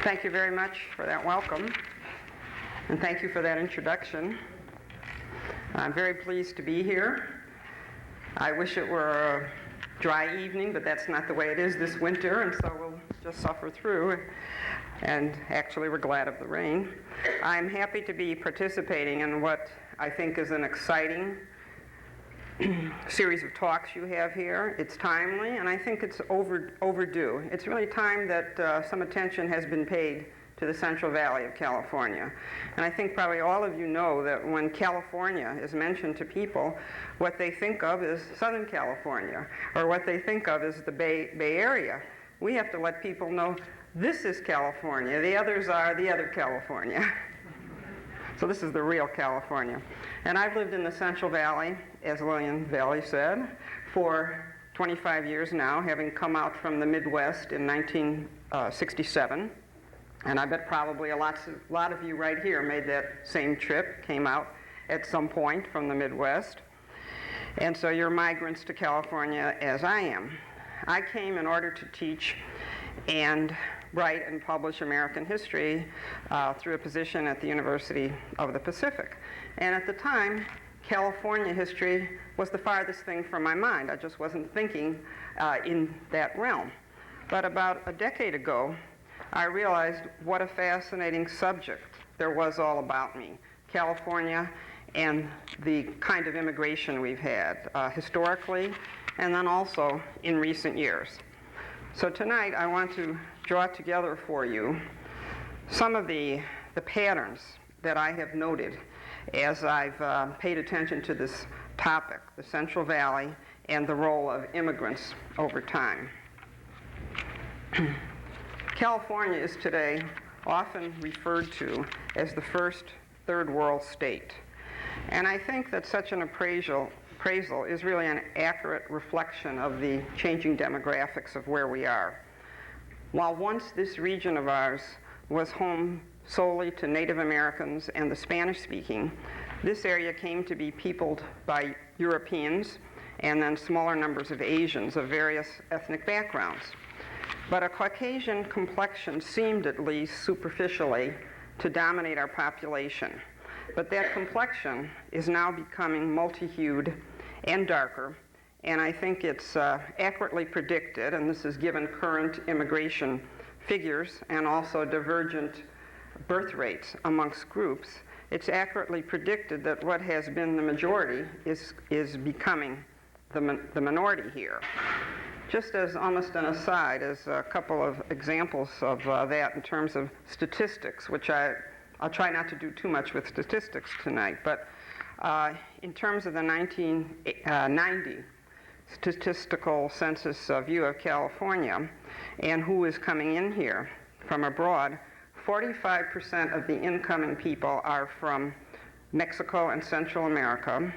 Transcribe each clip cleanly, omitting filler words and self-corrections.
Thank you very much for that welcome, and thank you for that introduction. I'm very pleased to be here. I wish it were a dry evening, but that's not the way it is this winter, and so we'll just suffer through, and actually we're glad of the rain. I'm happy to be participating in what I think is an exciting series of talks you have here. It's timely, and I think it's overdue. It's really time that some attention has been paid to the Central Valley of California. And I think probably all of you know that when California is mentioned to people, what they think of is Southern California, or what they think of is the Bay Area. We have to let people know this is California, the others are the other California. So this is the real California. And I've lived in the Central Valley, as William Valley said, for 25 years now, having come out from the Midwest in 1967. And I bet probably a lot of you right here made that same trip, came out at some point from the Midwest. And so you're migrants to California, as I am. I came in order to teach and write and publish American history through a position at the University of the Pacific. And at the time, California history was the farthest thing from my mind. I just wasn't thinking in that realm. But about a decade ago, I realized what a fascinating subject there was all about me, California and the kind of immigration we've had historically and then also in recent years. So tonight I want to draw together for you some of the patterns that I have noted as I've paid attention to this topic, the Central Valley and the role of immigrants over time. California is today often referred to as the first third world state. And I think that such an appraisal is really an accurate reflection of the changing demographics of where we are. While once this region of ours was home solely to Native Americans and the Spanish-speaking, this area came to be peopled by Europeans and then smaller numbers of Asians of various ethnic backgrounds. But a Caucasian complexion seemed, at least superficially, to dominate our population. But that complexion is now becoming multi-hued and darker, and I think it's accurately predicted, and this is given current immigration figures and also divergent birth rates amongst groups, it's accurately predicted that what has been the majority is becoming the minority here. Just as almost an aside, as a couple of examples of that in terms of statistics, which I'll try not to do too much with statistics tonight, but in terms of the 1990 statistical census view of California and who is coming in here from abroad, 45% of the incoming people are from Mexico and Central America.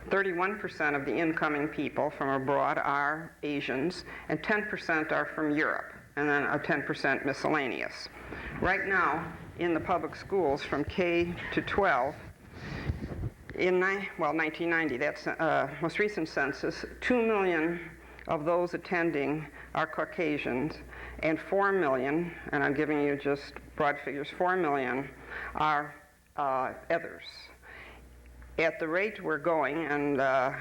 31% of the incoming people from abroad are Asians, and 10% are from Europe, and then a 10% miscellaneous. Right now, in the public schools from K to 12, in 1990, that's most recent census, 2 million of those attending are Caucasians, and 4 million, and I'm giving you just broad figures, 4 million are others. At the rate we're going, and the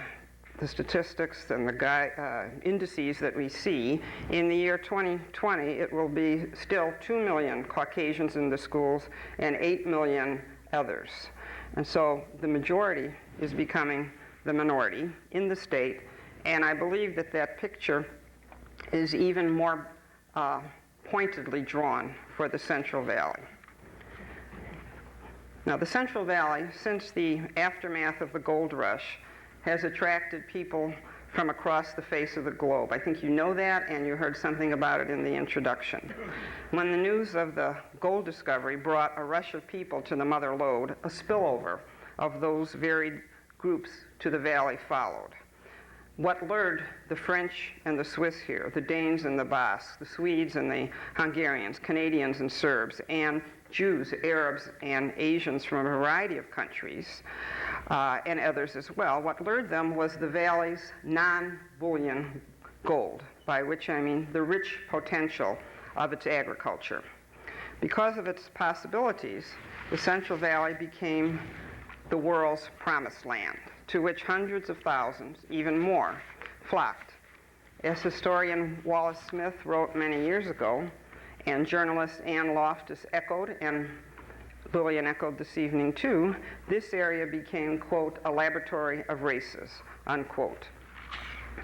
statistics and the indices that we see, in the year 2020, it will be still 2 million Caucasians in the schools and 8 million others. And so the majority is becoming the minority in the state, and I believe that that picture is even more pointedly drawn for the Central Valley. Now, the Central Valley, since the aftermath of the gold rush, has attracted people from across the face of the globe. I think you know that, and you heard something about it in the introduction. When the news of the gold discovery brought a rush of people to the mother lode, a spillover of those varied groups to the valley followed. What lured the French and the Swiss here, the Danes and the Basques, the Swedes and the Hungarians, Canadians and Serbs, and Jews, Arabs, and Asians from a variety of countries, and others as well, what lured them was the valley's non-bullion gold, by which I mean the rich potential of its agriculture. Because of its possibilities, the Central Valley became the world's promised land, to which hundreds of thousands, even more, flocked. As historian Wallace Smith wrote many years ago, and journalist Ann Loftis echoed, and Lillian echoed this evening too, this area became, quote, a laboratory of races, unquote.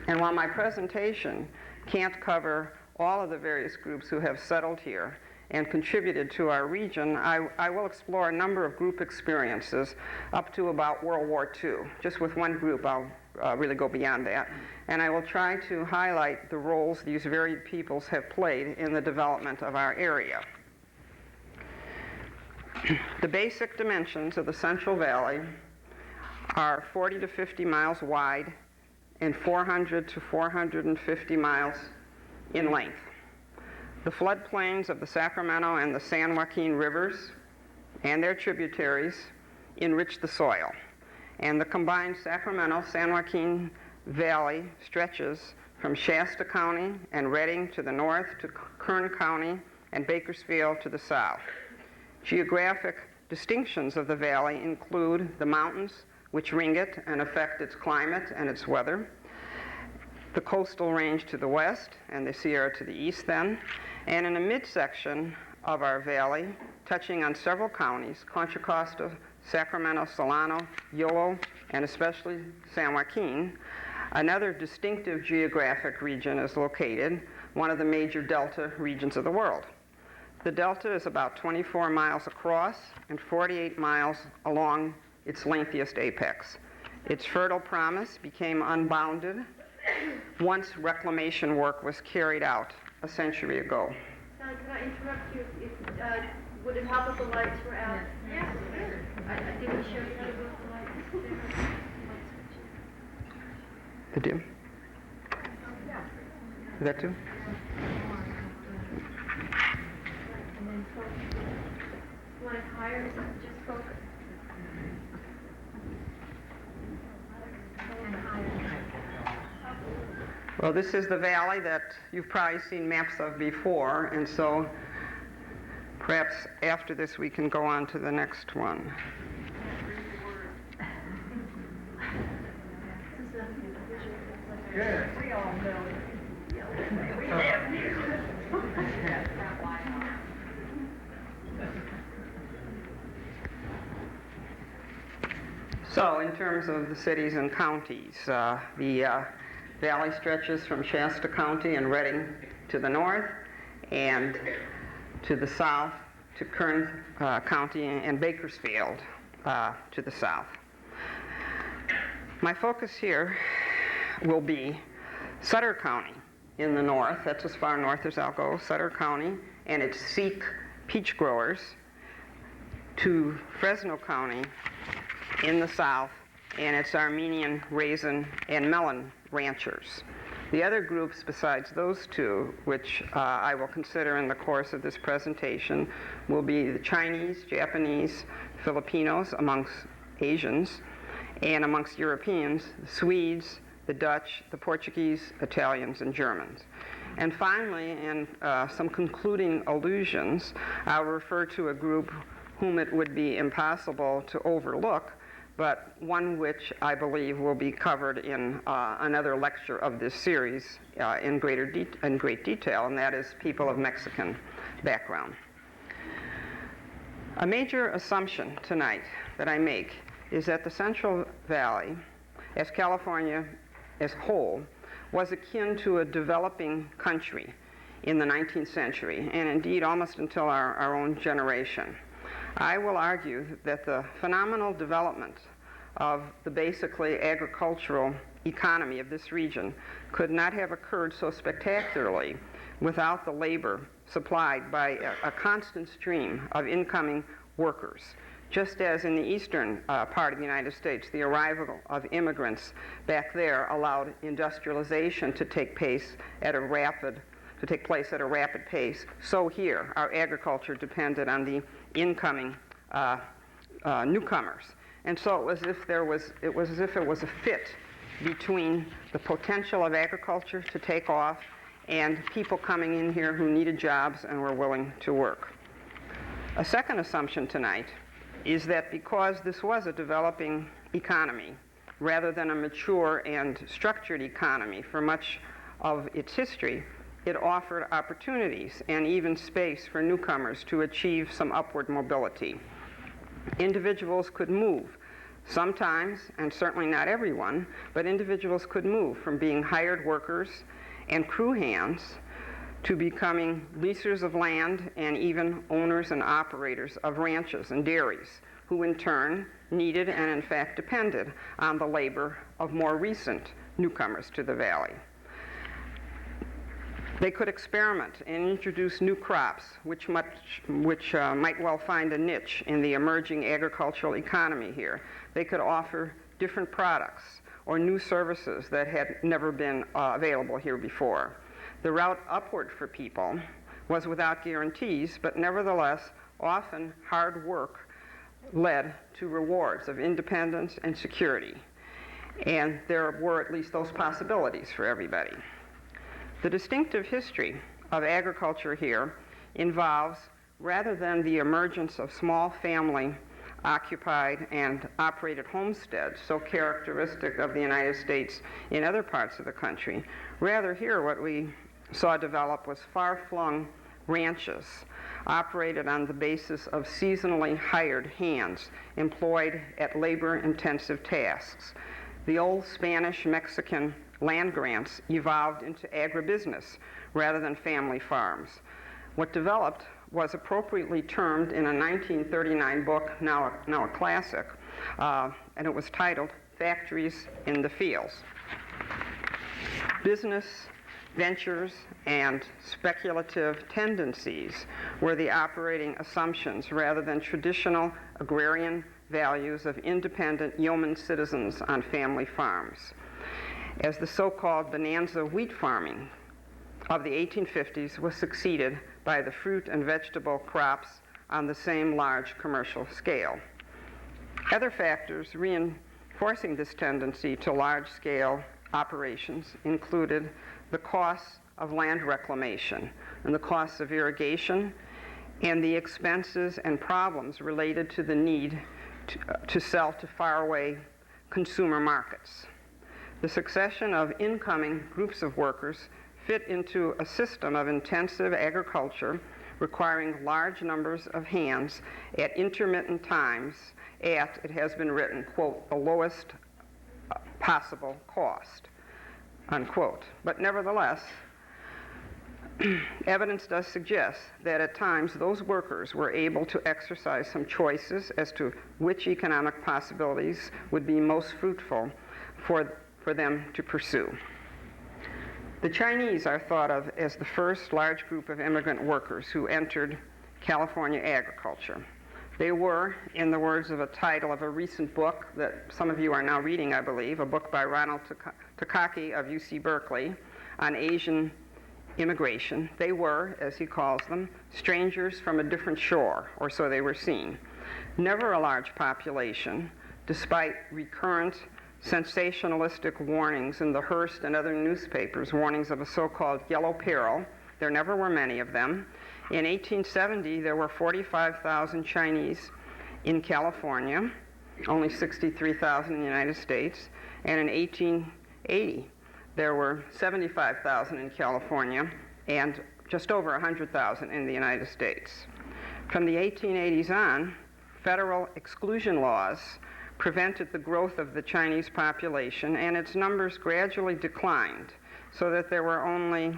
And while my presentation can't cover all of the various groups who have settled here and contributed to our region, I will explore a number of group experiences up to about World War II. Just with one group, I'll really go beyond that. And I will try to highlight the roles these varied peoples have played in the development of our area. The basic dimensions of the Central Valley are 40 to 50 miles wide and 400 to 450 miles in length. The floodplains of the Sacramento and the San Joaquin rivers and their tributaries enrich the soil. And the combined Sacramento-San Joaquin Valley stretches from Shasta County and Redding to the north to Kern County and Bakersfield to the south. Geographic distinctions of the valley include the mountains, which ring it and affect its climate and its weather, the coastal range to the west and the Sierra to the east then, and in a midsection of our valley, touching on several counties, Contra Costa, Sacramento, Solano, Yolo, and especially San Joaquin, another distinctive geographic region is located, one of the major delta regions of the world. The delta is about 24 miles across and 48 miles along its lengthiest apex. Its fertile promise became unbounded once reclamation work was carried out a century ago. Sally, can I interrupt you? Would it help if the lights were out? Yes. I didn't show you how to work the lights. The dim? Is that too? You want it higher? Is it just focus? Well, this is the valley that you've probably seen maps of before, and so perhaps after this we can go on to the next one. Good. We all know it. We live here. So, in terms of the cities and counties, the valley stretches from Shasta County and Redding to the north, and to the south to Kern County and Bakersfield to the south. My focus here will be Sutter County in the north. That's as far north as I'll go, Sutter County, and its Sikh peach growers, to Fresno County in the south, and its Armenian raisin and melon ranchers. The other groups besides those two, which I will consider in the course of this presentation, will be the Chinese, Japanese, Filipinos amongst Asians, and amongst Europeans, the Swedes, the Dutch, the Portuguese, Italians, and Germans. And finally, in some concluding allusions, I'll refer to a group whom it would be impossible to overlook, but one which I believe will be covered in another lecture of this series in great detail, and that is people of Mexican background. A major assumption tonight that I make is that the Central Valley, as California as whole, was akin to a developing country in the 19th century, and indeed almost until our own generation. I will argue that the phenomenal development of the basically agricultural economy of this region could not have occurred so spectacularly without the labor supplied by a constant stream of incoming workers. Just as in the eastern part of the United States, the arrival of immigrants back there allowed industrialization to take place at a rapid pace, so here our agriculture depended on the incoming newcomers. And so it was as if it was a fit between the potential of agriculture to take off and people coming in here who needed jobs and were willing to work. A second assumption tonight is that because this was a developing economy rather than a mature and structured economy for much of its history, it offered opportunities and even space for newcomers to achieve some upward mobility. Individuals could move, sometimes, and certainly not everyone, but individuals could move from being hired workers and crew hands to becoming leasers of land and even owners and operators of ranches and dairies, who in turn needed and in fact depended on the labor of more recent newcomers to the valley. They could experiment and introduce new crops, which might well find a niche in the emerging agricultural economy here. They could offer different products or new services that had never been available here before. The route upward for people was without guarantees, but nevertheless, often hard work led to rewards of independence and security. And there were at least those possibilities for everybody. The distinctive history of agriculture here involves, rather than the emergence of small family occupied and operated homesteads, so characteristic of the United States in other parts of the country, rather here what we saw develop was far-flung ranches operated on the basis of seasonally hired hands employed at labor-intensive tasks. The old Spanish-Mexican land grants evolved into agribusiness rather than family farms. What developed was appropriately termed in a 1939 book, now a classic, and it was titled Factories in the Fields. Business ventures and speculative tendencies were the operating assumptions rather than traditional agrarian values of independent yeoman citizens on family farms. As the so-called bonanza wheat farming of the 1850s was succeeded by the fruit and vegetable crops on the same large commercial scale. Other factors reinforcing this tendency to large-scale operations included the costs of land reclamation and the costs of irrigation and the expenses and problems related to the need to sell to faraway consumer markets. The succession of incoming groups of workers fit into a system of intensive agriculture requiring large numbers of hands at intermittent times at, it has been written, quote, the lowest possible cost, unquote. But nevertheless, evidence does suggest that at times those workers were able to exercise some choices as to which economic possibilities would be most fruitful for them to pursue. The Chinese are thought of as the first large group of immigrant workers who entered California agriculture. They were, in the words of a title of a recent book that some of you are now reading, I believe, a book by Ronald Takaki of UC Berkeley on Asian immigration, they were, as he calls them, strangers from a different shore, or so they were seen. Never a large population, despite recurrent sensationalistic warnings in the Hearst and other newspapers, warnings of a so-called yellow peril. There never were many of them. In 1870, there were 45,000 Chinese in California, only 63,000 in the United States, and in 1880, there were 75,000 in California and just over 100,000 in the United States. From the 1880s on, federal exclusion laws prevented the growth of the Chinese population, and its numbers gradually declined, so that there were only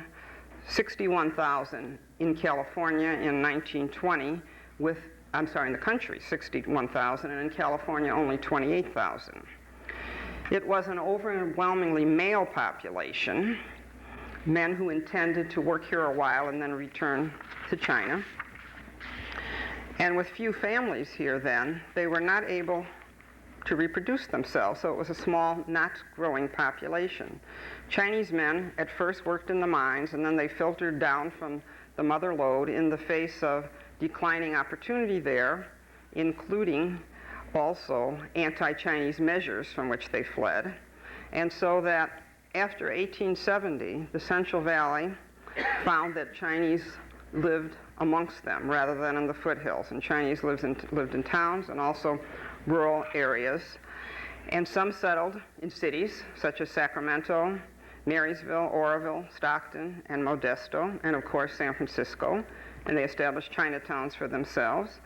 61,000 in California in 1920 in the country, 61,000, and in California only 28,000. It was an overwhelmingly male population, men who intended to work here a while and then return to China. And with few families here then, they were not able to reproduce themselves, so it was a small, not growing population. Chinese men at first worked in the mines, and then they filtered down from the mother lode in the face of declining opportunity there, including also anti-Chinese measures from which they fled. And so that after 1870, the Central Valley found that Chinese lived amongst them rather than in the foothills, and Chinese lived in towns and also rural areas. And some settled in cities such as Sacramento, Marysville, Oroville, Stockton, and Modesto, and of course San Francisco, and they established Chinatowns for themselves.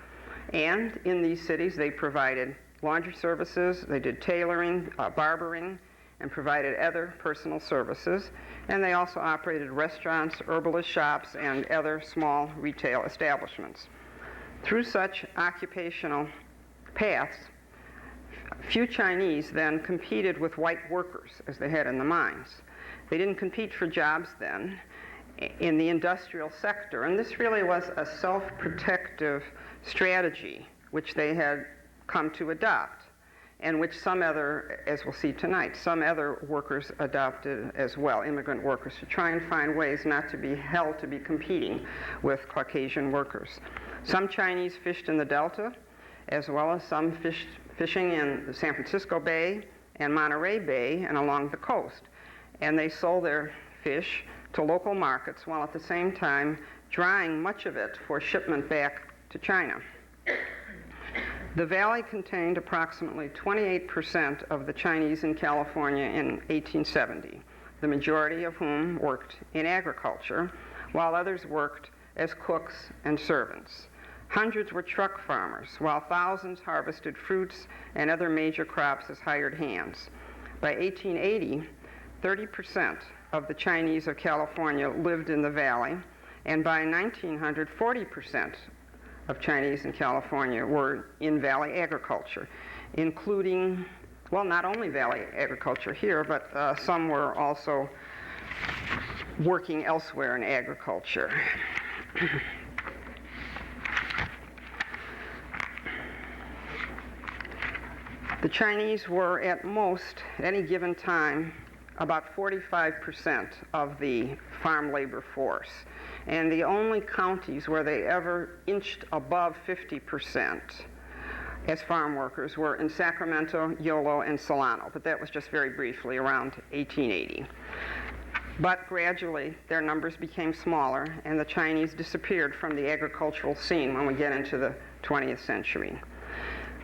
And in these cities they provided laundry services, they did tailoring, barbering, and provided other personal services. And they also operated restaurants, herbalist shops, and other small retail establishments. Through such occupational paths, few Chinese then competed with white workers as they had in the mines. They didn't compete for jobs then in the industrial sector, and this really was a self-protective strategy which they had come to adopt, and which some other, as we'll see tonight, some other workers adopted as well, immigrant workers, to try and find ways not to be held to be competing with Caucasian workers. Some Chinese fished in the Delta, as well as some fishing in the San Francisco Bay and Monterey Bay and along the coast. And they sold their fish to local markets while at the same time drying much of it for shipment back to China. The valley contained approximately 28% of the Chinese in California in 1870, the majority of whom worked in agriculture, while others worked as cooks and servants. Hundreds were truck farmers, while thousands harvested fruits and other major crops as hired hands. By 1880, 30% of the Chinese of California lived in the valley, and by 1900, 40% of Chinese in California were in valley agriculture, including, well, not only valley agriculture here, but some were also working elsewhere in agriculture. The Chinese were at most, at any given time, about 45% of the farm labor force. And the only counties where they ever inched above 50% as farm workers were in Sacramento, Yolo, and Solano, but that was just very briefly around 1880. But gradually, their numbers became smaller, and the Chinese disappeared from the agricultural scene when we get into the 20th century.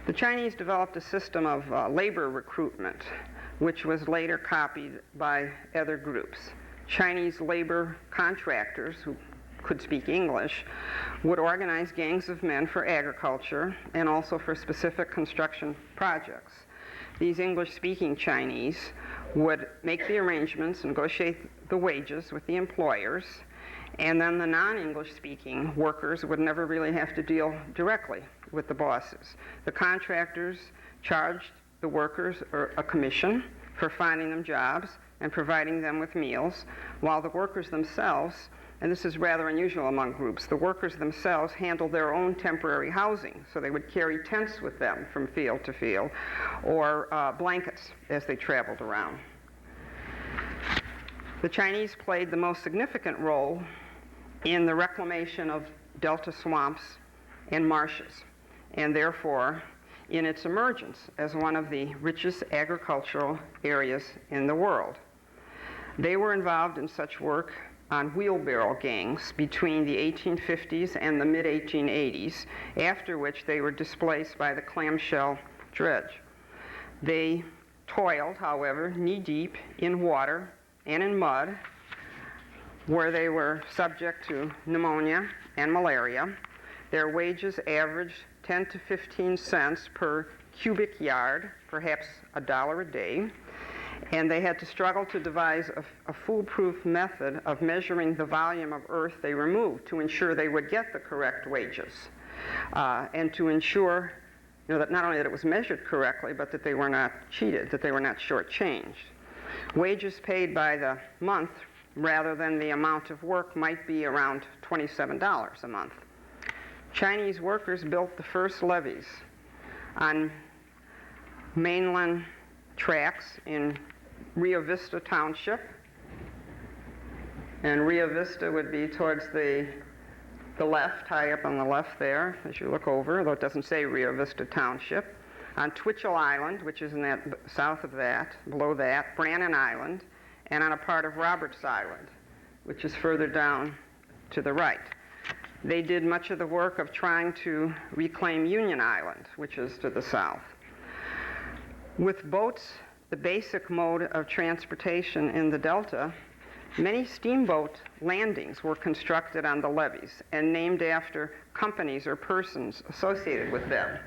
The Chinese developed a system of labor recruitment, which was later copied by other groups. Chinese labor contractors who could speak English would organize gangs of men for agriculture and also for specific construction projects. These English-speaking Chinese would make the arrangements, negotiate the wages with the employers, and then the non-English-speaking workers would never really have to deal directly with the bosses. The contractors charged the workers a commission for finding them jobs and providing them with meals, while the workers themselves, and this is rather unusual among groups, the workers themselves handled their own temporary housing, so they would carry tents with them from field to field, or blankets as they traveled around. The Chinese played the most significant role in the reclamation of delta swamps and marshes, and therefore in its emergence as one of the richest agricultural areas in the world. They were involved in such work on wheelbarrow gangs between the 1850s and the mid-1880s, after which they were displaced by the clamshell dredge. They toiled, however, knee-deep in water and in mud, where they were subject to pneumonia and malaria. Their wages averaged 10 to 15 cents per cubic yard, perhaps $1 a day. And they had to struggle to devise a foolproof method of measuring the volume of earth they removed to ensure they would get the correct wages, and to ensure that not only that it was measured correctly, but that they were not cheated, that they were not shortchanged. Wages paid by the month rather than the amount of work might be around $27 a month. Chinese workers built the first levees on mainland tracks in Rio Vista Township, and Rio Vista would be towards the left, high up on the left there as you look over, though it doesn't say Rio Vista Township. On Twitchell Island, which is in that south of that, below that, Brannan Island, and on a part of Roberts Island, which is further down to the right. They did much of the work of trying to reclaim Union Island, which is to the south. With boats, the basic mode of transportation in the Delta, many steamboat landings were constructed on the levees and named after companies or persons associated with them.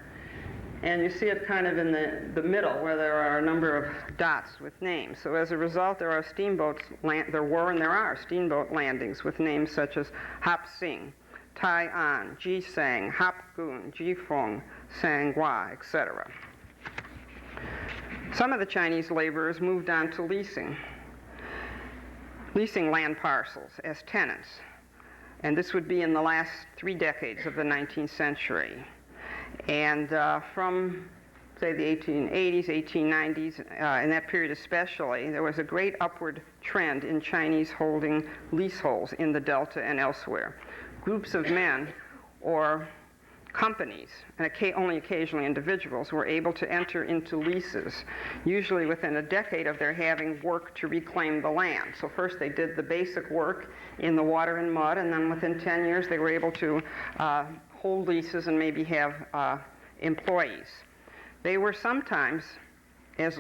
And you see it kind of in the middle where there are a number of dots with names. So as a result, there are steamboats, there were and there are steamboat landings with names such as Hap Sing, Tai An, Ji Sang, Hap Gun, Ji Feng, Sang Hua, etc. Some of the Chinese laborers moved on to leasing land parcels as tenants. And this would be in the last 3 decades of the 19th century. And from, say, the 1880s, 1890s, in that period especially, there was a great upward trend in Chinese holding leaseholds in the Delta and elsewhere. Groups of men or companies, and only occasionally individuals, were able to enter into leases, usually within a decade of their having worked to reclaim the land. So first they did the basic work in the water and mud, and then within 10 years they were able to hold leases and maybe have employees. They were sometimes, as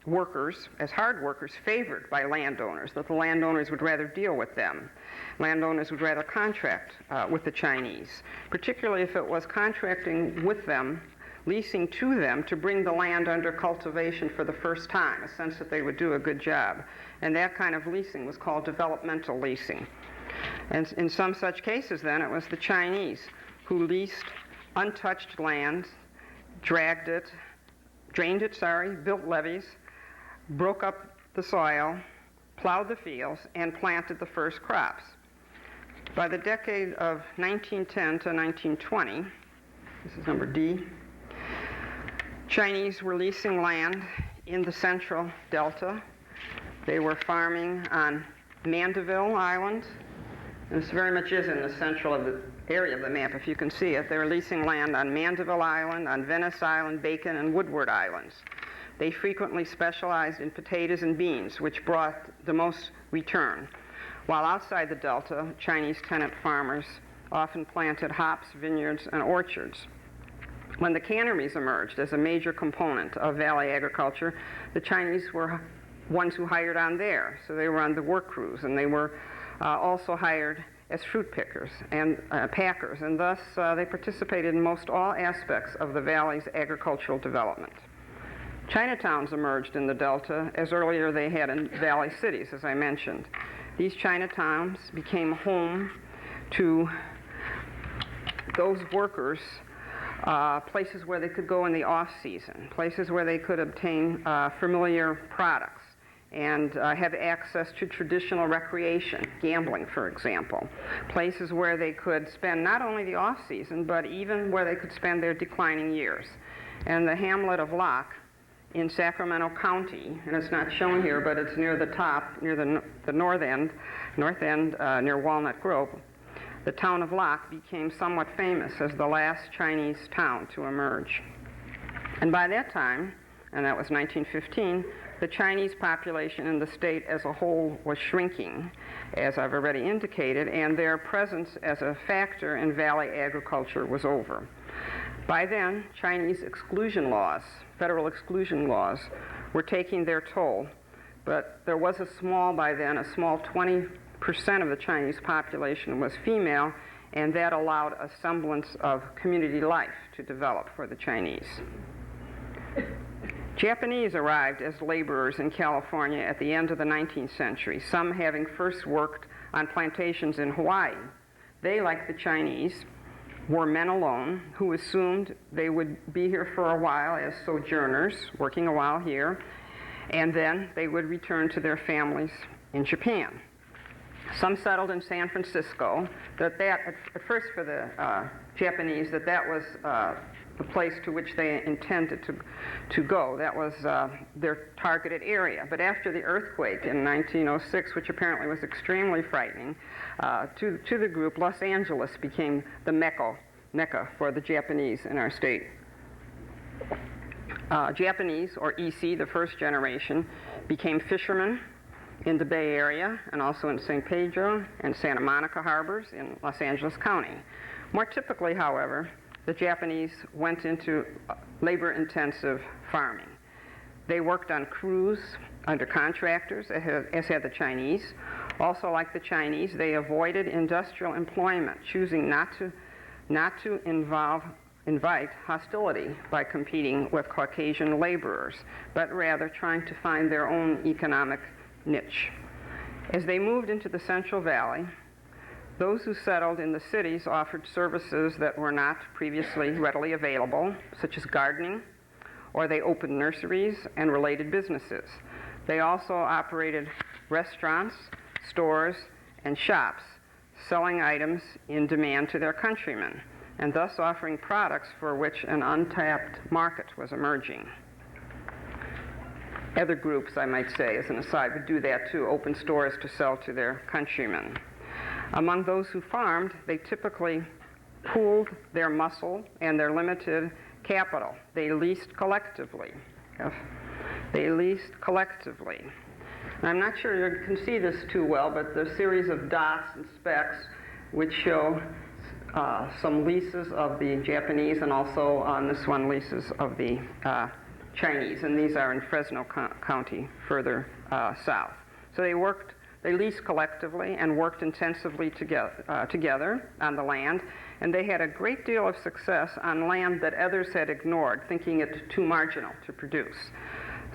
workers, as hard workers, favored by landowners, that the landowners would rather deal with them. Landowners would rather contract with the Chinese, particularly if it was contracting with them, leasing to them to bring the land under cultivation for the first time, a sense that they would do a good job. And that kind of leasing was called developmental leasing. And in some such cases, then, it was the Chinese who leased untouched land, drained it, built levees, broke up the soil, plowed the fields, and planted the first crops. By the decade of 1910 to 1920, this is number D, Chinese were leasing land in the central Delta. They were farming on Mandeville Island. This very much is in the central of the area of the map, if you can see it. They were leasing land on Mandeville Island, on Venice Island, Bacon, and Woodward Islands. They frequently specialized in potatoes and beans, which brought the most return. While outside the Delta, Chinese tenant farmers often planted hops, vineyards, and orchards. When the canneries emerged as a major component of valley agriculture, the Chinese were ones who hired on there. So they were on the work crews, and they were also hired as fruit pickers and packers, and thus they participated in most all aspects of the valley's agricultural development. Chinatowns emerged in the Delta as earlier they had in valley cities, as I mentioned. These Chinatowns became home to those workers, places where they could go in the off-season, places where they could obtain familiar products and have access to traditional recreation, gambling, for example. Places where they could spend not only the off-season, but even where they could spend their declining years. And the hamlet of Locke in Sacramento County, and it's not shown here, but it's near the top, near the north end, near Walnut Grove. The town of Locke became somewhat famous as the last Chinese town to emerge. And by that time, and that was 1915, the Chinese population in the state as a whole was shrinking, as I've already indicated, and their presence as a factor in valley agriculture was over. By then, Chinese exclusion laws, federal exclusion laws, were taking their toll, but there was a small 20% of the Chinese population was female, and that allowed a semblance of community life to develop for the Chinese. Japanese arrived as laborers in California at the end of the 19th century, some having first worked on plantations in Hawaii. They, like the Chinese, were men alone who assumed they would be here for a while as sojourners, working a while here, and then they would return to their families in Japan. Some settled in San Francisco. At first for the Japanese, that was the place to which they intended to go. That was their targeted area. But after the earthquake in 1906, which apparently was extremely frightening to the group, Los Angeles became the Mecca for the Japanese in our state. Japanese, or EC, the first generation, became fishermen in the Bay Area and also in San Pedro and Santa Monica harbors in Los Angeles County. More typically, however, the Japanese went into labor-intensive farming. They worked on crews under contractors, as had the Chinese. Also, like the Chinese, they avoided industrial employment, choosing not to invite hostility by competing with Caucasian laborers, but rather trying to find their own economic niche. As they moved into the Central Valley, those who settled in the cities offered services that were not previously readily available, such as gardening, or they opened nurseries and related businesses. They also operated restaurants, stores, and shops, selling items in demand to their countrymen, and thus offering products for which an untapped market was emerging. Other groups, I might say, as an aside, would do that too, open stores to sell to their countrymen. Among those who farmed, they typically pooled their muscle and their limited capital. They leased collectively. They leased collectively. And I'm not sure you can see this too well, but the series of dots and specks which show some leases of the Japanese, and also on this one, leases of the Chinese, and these are in Fresno County, further south. So they leased collectively and worked intensively together on the land, and they had a great deal of success on land that others had ignored, thinking it too marginal to produce.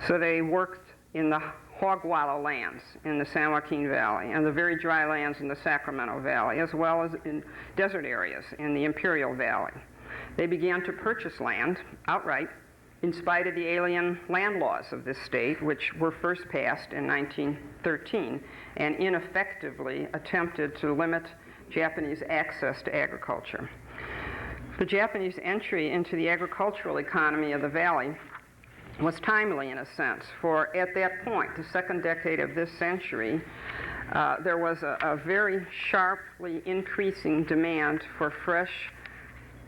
So they worked in the hog wallow lands in the San Joaquin Valley and the very dry lands in the Sacramento Valley, as well as in desert areas in the Imperial Valley. They began to purchase land outright in spite of the alien land laws of this state, which were first passed in 1913 and ineffectively attempted to limit Japanese access to agriculture. The Japanese entry into the agricultural economy of the valley was timely in a sense, for at that point, the second decade of this century, there was a very sharply increasing demand for fresh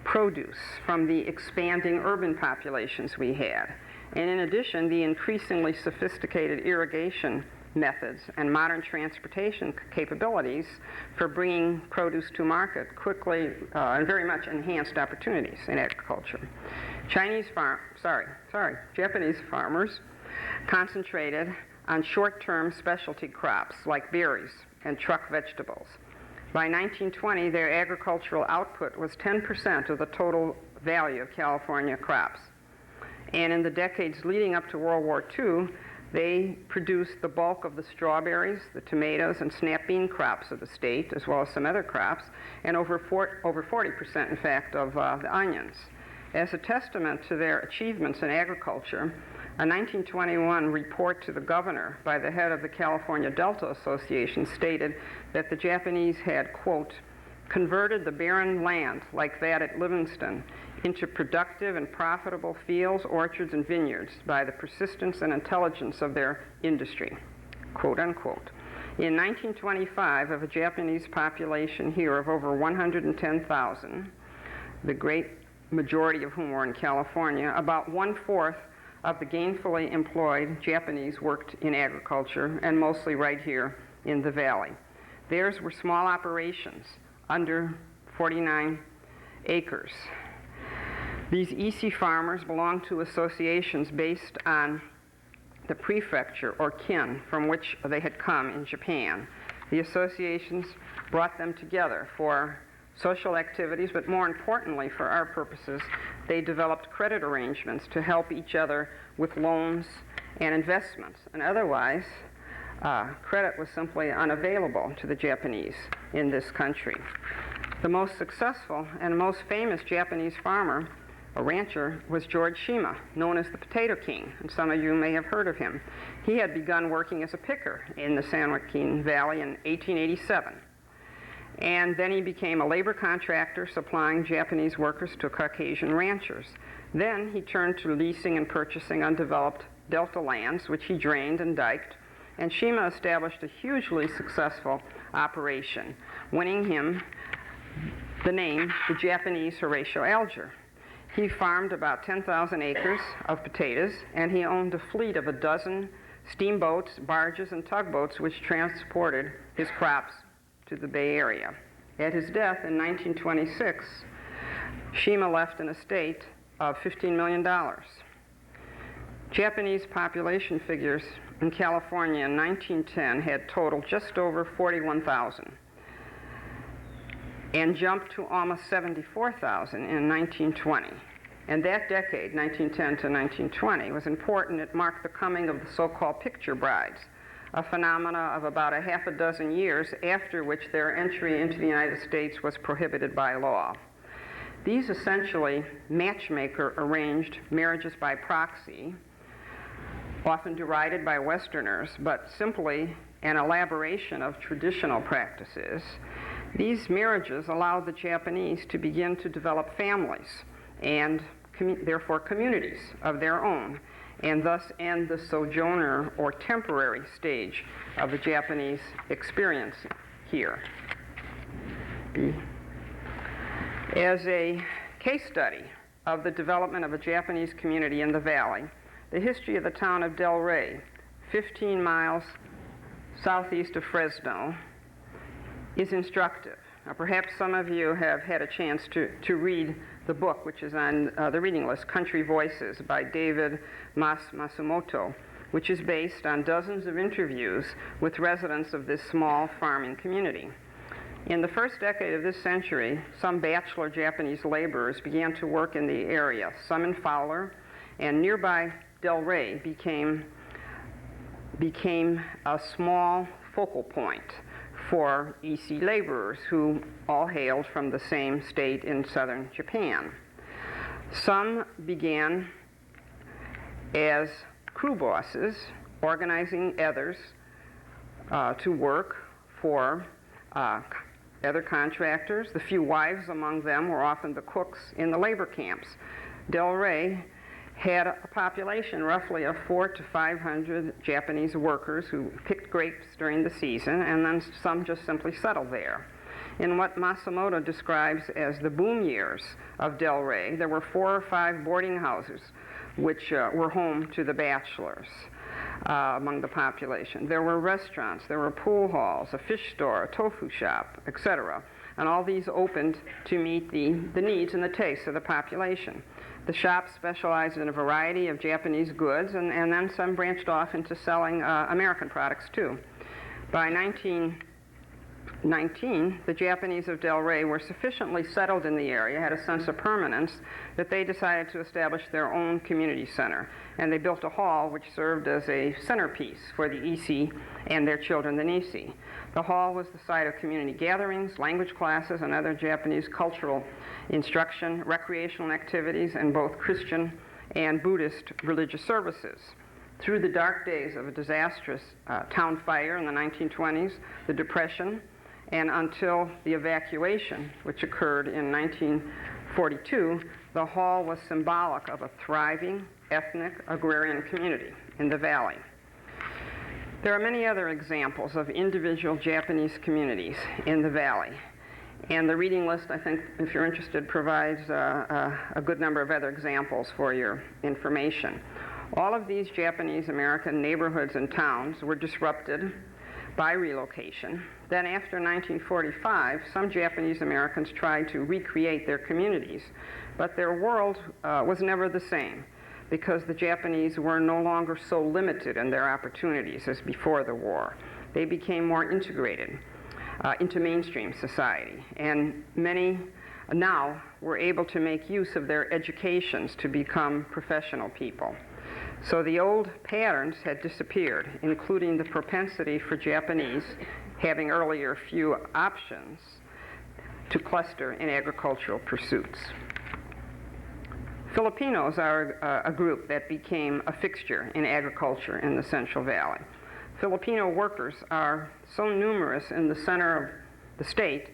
produce from the expanding urban populations we had. And in addition, the increasingly sophisticated irrigation methods and modern transportation capabilities for bringing produce to market quickly and very much enhanced opportunities in agriculture. Japanese farmers concentrated on short-term specialty crops like berries and truck vegetables. By 1920, their agricultural output was 10% of the total value of California crops. And in the decades leading up to World War II, they produced the bulk of the strawberries, the tomatoes, and snap bean crops of the state, as well as some other crops, and over 40%, in fact, of the onions. As a testament to their achievements in agriculture, a 1921 report to the governor by the head of the California Delta Association stated that the Japanese had, quote, converted the barren land like that at Livingston into productive and profitable fields, orchards, and vineyards by the persistence and intelligence of their industry, quote unquote. In 1925, of a Japanese population here of over 110,000, the great majority of whom were in California, about 1/4 of the gainfully employed Japanese worked in agriculture, and mostly right here in the valley. Theirs were small operations, under 49 acres. These EC farmers belonged to associations based on the prefecture or kin from which they had come in Japan. The associations brought them together for social activities, but more importantly for our purposes, they developed credit arrangements to help each other with loans and investments. And otherwise, credit was simply unavailable to the Japanese in this country. The most successful and most famous Japanese farmer, a rancher, was George Shima, known as the Potato King, and some of you may have heard of him. He had begun working as a picker in the San Joaquin Valley in 1887. And then he became a labor contractor supplying Japanese workers to Caucasian ranchers. Then he turned to leasing and purchasing undeveloped delta lands, which he drained and diked. And Shima established a hugely successful operation, winning him the name the Japanese Horatio Alger. He farmed about 10,000 acres of potatoes, and he owned a fleet of a dozen steamboats, barges, and tugboats which transported his crops to the Bay Area. At his death in 1926, Shima left an estate of $15 million. Japanese population figures in California in 1910 had totaled just over 41,000 and jumped to almost 74,000 in 1920. And that decade, 1910 to 1920, was important. It marked the coming of the so-called picture brides, a phenomena of about a half a dozen years after which their entry into the United States was prohibited by law. These essentially matchmaker-arranged marriages by proxy, often derided by Westerners, but simply an elaboration of traditional practices, these marriages allowed the Japanese to begin to develop families and therefore communities of their own, and thus end the sojourner or temporary stage of the Japanese experience here. As a case study of the development of a Japanese community in the valley, the history of the town of Del Rey, 15 miles southeast of Fresno, is instructive. Now, perhaps some of you have had a chance to read the book, which is on the reading list, Country Voices by David Masumoto, which is based on dozens of interviews with residents of this small farming community. In the first decade of this century, some bachelor Japanese laborers began to work in the area, some in Fowler, and nearby Del Rey became a small focal point for EC laborers who all hailed from the same state in southern Japan. Some began as crew bosses, organizing others to work for other contractors. The few wives among them were often the cooks in the labor camps. Del Rey had a population roughly of 400 to 500 Japanese workers who picked grapes during the season, and then some just simply settled there. In what Masumoto describes as the boom years of Del Rey, there were 4 or 5 boarding houses which were home to the bachelors among the population. There were restaurants, there were pool halls, a fish store, a tofu shop, etc. And all these opened to meet the needs and the tastes of the population. The shops specialized in a variety of Japanese goods, and then some branched off into selling American products too. By 1919, the Japanese of Del Rey were sufficiently settled in the area, had a sense of permanence, that they decided to establish their own community center. And they built a hall which served as a centerpiece for the EC and their children, the Nisi. The hall was the site of community gatherings, language classes, and other Japanese cultural instruction, recreational activities, and both Christian and Buddhist religious services. Through the dark days of a disastrous town fire in the 1920s, the Depression, and until the evacuation, which occurred in 1942, the hall was symbolic of a thriving, ethnic, agrarian community in the valley. There are many other examples of individual Japanese communities in the valley. And the reading list, I think, if you're interested, provides a good number of other examples for your information. All of these Japanese American neighborhoods and towns were disrupted by relocation. Then after 1945, some Japanese Americans tried to recreate their communities, but their world was never the same, because the Japanese were no longer so limited in their opportunities as before the war. They became more integrated. into mainstream society. And many now were able to make use of their educations to become professional people. So the old patterns had disappeared, including the propensity for Japanese, having earlier few options, to cluster in agricultural pursuits. Filipinos are a group that became a fixture in agriculture in the Central Valley. Filipino workers are so numerous in the center of the state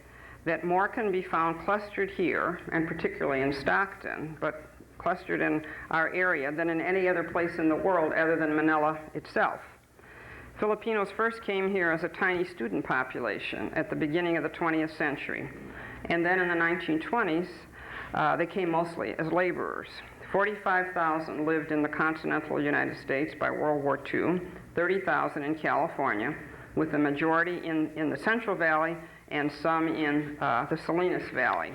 that more can be found clustered here, and particularly in Stockton, but clustered in our area than in any other place in the world other than Manila itself. Filipinos first came here as a tiny student population at the beginning of the 20th century, and then in the 1920s, they came mostly as laborers. 45,000 lived in the continental United States by World War II, 30,000 in California, with the majority in the Central Valley and some in the Salinas Valley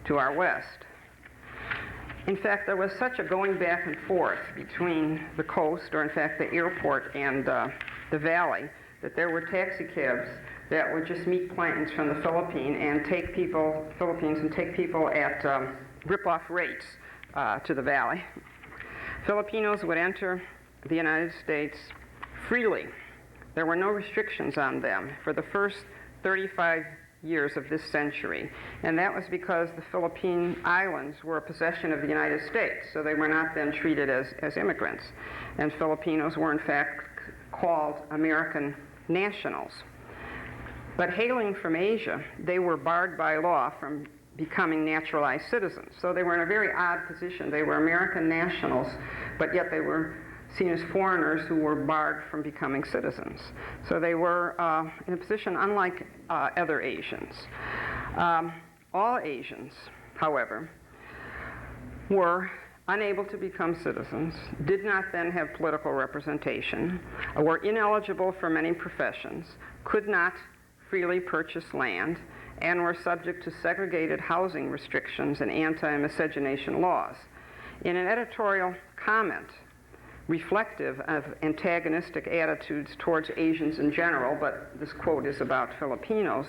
to our west. In fact, there was such a going back and forth between the coast, or in fact the airport and the valley, that there were taxi cabs that would just meet planes from the Philippines and take people at rip-off rates to the valley. Filipinos would enter the United States freely. There were no restrictions on them for the first 35 years of this century, and that was because the Philippine Islands were a possession of the United States, so they were not then treated as immigrants, and Filipinos were in fact called American nationals. But hailing from Asia, they were barred by law from becoming naturalized citizens, so they were in a very odd position. They were American nationals, but yet they were seen as foreigners who were barred from becoming citizens. So they were in a position unlike other Asians. All Asians, however, were unable to become citizens, did not then have political representation, were ineligible for many professions, could not freely purchase land, and were subject to segregated housing restrictions and anti-miscegenation laws. In an editorial comment reflective of antagonistic attitudes towards Asians in general, but this quote is about Filipinos,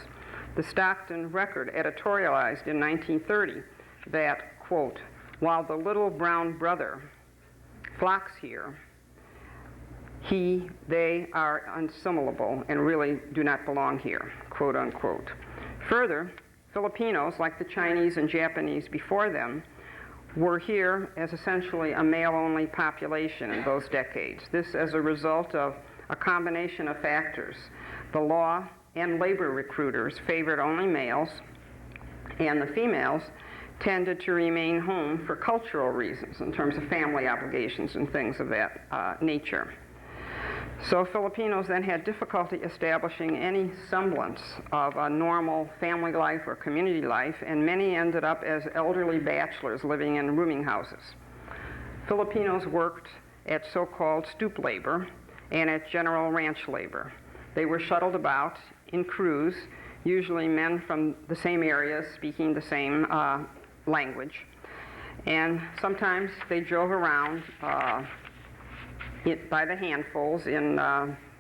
the Stockton Record editorialized in 1930 that, quote, "While the little brown brother flocks here, they are unassimilable and really do not belong here," quote unquote. Further, Filipinos, like the Chinese and Japanese before them, were here as essentially a male-only population in those decades. This as a result of a combination of factors. The law and labor recruiters favored only males, and the females tended to remain home for cultural reasons in terms of family obligations and things of that nature. So Filipinos then had difficulty establishing any semblance of a normal family life or community life, and many ended up as elderly bachelors living in rooming houses. Filipinos worked at so-called stoop labor and at general ranch labor. They were shuttled about in crews, usually men from the same areas speaking the same language. And sometimes they drove around by the handfuls in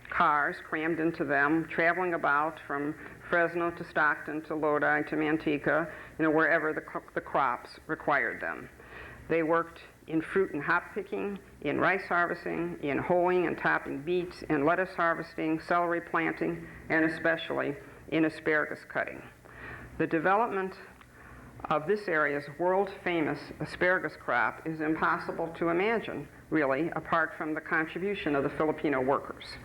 cars crammed into them, traveling about from Fresno to Stockton to Lodi to Manteca, wherever the crops required them. They worked in fruit and hop picking, in rice harvesting, in hoeing and topping beets, in lettuce harvesting, celery planting, and especially in asparagus cutting. The development of this area's world-famous asparagus crop is impossible to imagine, really, apart from the contribution of the Filipino workers.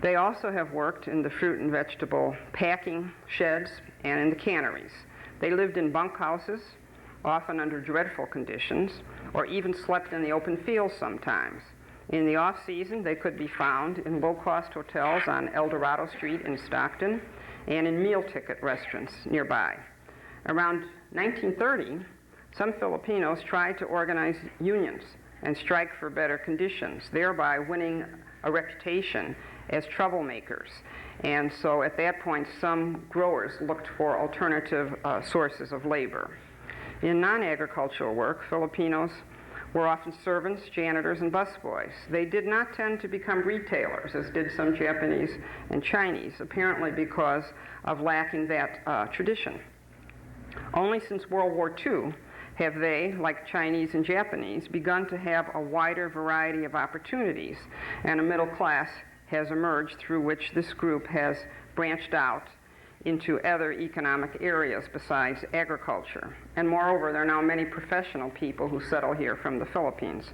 They also have worked in the fruit and vegetable packing sheds and in the canneries. They lived in bunkhouses, often under dreadful conditions, or even slept in the open fields sometimes. In the off-season, they could be found in low-cost hotels on El Dorado Street in Stockton and in meal ticket restaurants nearby. Around 1930, some Filipinos tried to organize unions and strike for better conditions, thereby winning a reputation as troublemakers. And so at that point, some growers looked for alternative sources of labor. In non-agricultural work, Filipinos were often servants, janitors, and busboys. They did not tend to become retailers, as did some Japanese and Chinese, apparently because of lacking that tradition. Only since World War II have they, like Chinese and Japanese, begun to have a wider variety of opportunities, and a middle class has emerged through which this group has branched out into other economic areas besides agriculture. And moreover, there are now many professional people who settle here from the Philippines.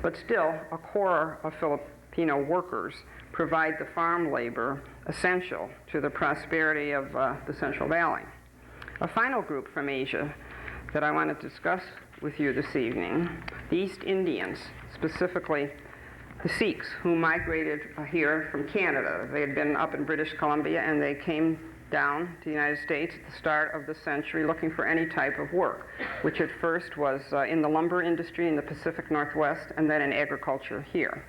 But still, a core of Filipino workers provide the farm labor essential to the prosperity of the Central Valley. A final group from Asia that I want to discuss with you this evening, the East Indians, specifically the Sikhs, who migrated here from Canada. They had been up in British Columbia, and they came down to the United States at the start of the century looking for any type of work, which at first was in the lumber industry in the Pacific Northwest, and then in agriculture here.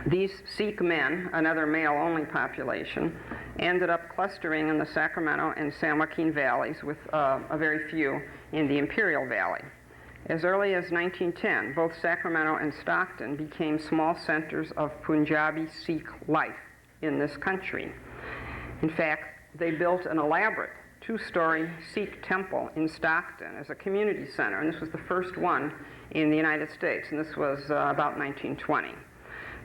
These Sikh men, another male-only population, ended up clustering in the Sacramento and San Joaquin valleys, with a very few in the Imperial Valley. As early as 1910, both Sacramento and Stockton became small centers of Punjabi Sikh life in this country. In fact, they built an elaborate two-story Sikh temple in Stockton as a community center, and this was the first one in the United States, and this was about 1920.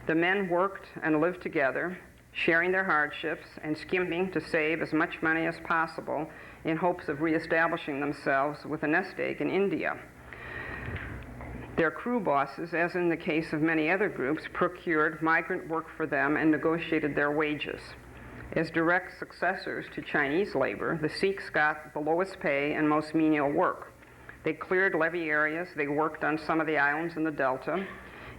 The men worked and lived together, sharing their hardships and skimping to save as much money as possible in hopes of reestablishing themselves with a nest egg in India. Their crew bosses, as in the case of many other groups, procured migrant work for them and negotiated their wages. As direct successors to Chinese labor, the Sikhs got the lowest pay and most menial work. They cleared levee areas, they worked on some of the islands in the Delta,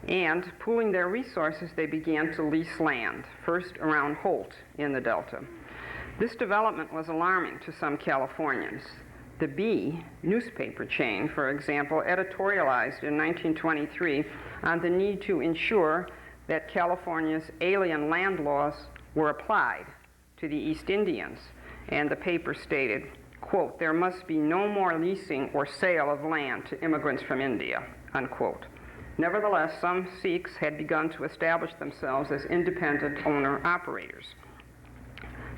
and pooling their resources, they began to lease land, first around Holt in the Delta. This development was alarming to some Californians. The Bee newspaper chain, for example, editorialized in 1923 on the need to ensure that California's alien land laws were applied to the East Indians, and the paper stated, quote, "There must be no more leasing or sale of land to immigrants from India," unquote. Nevertheless, some Sikhs had begun to establish themselves as independent owner-operators.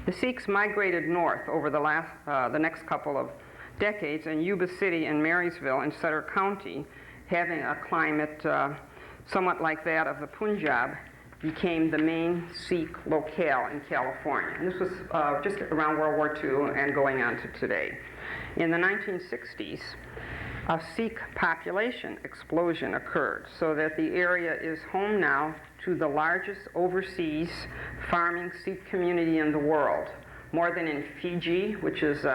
The Sikhs migrated north over the next couple of decades, and Yuba City and Marysville in Sutter County, having a climate somewhat like that of the Punjab, became the main Sikh locale in California. And this was just around World War II and going on to today. In the 1960s, a Sikh population explosion occurred, so that the area is home now to the largest overseas farming Sikh community in the world, more than in Fiji, which is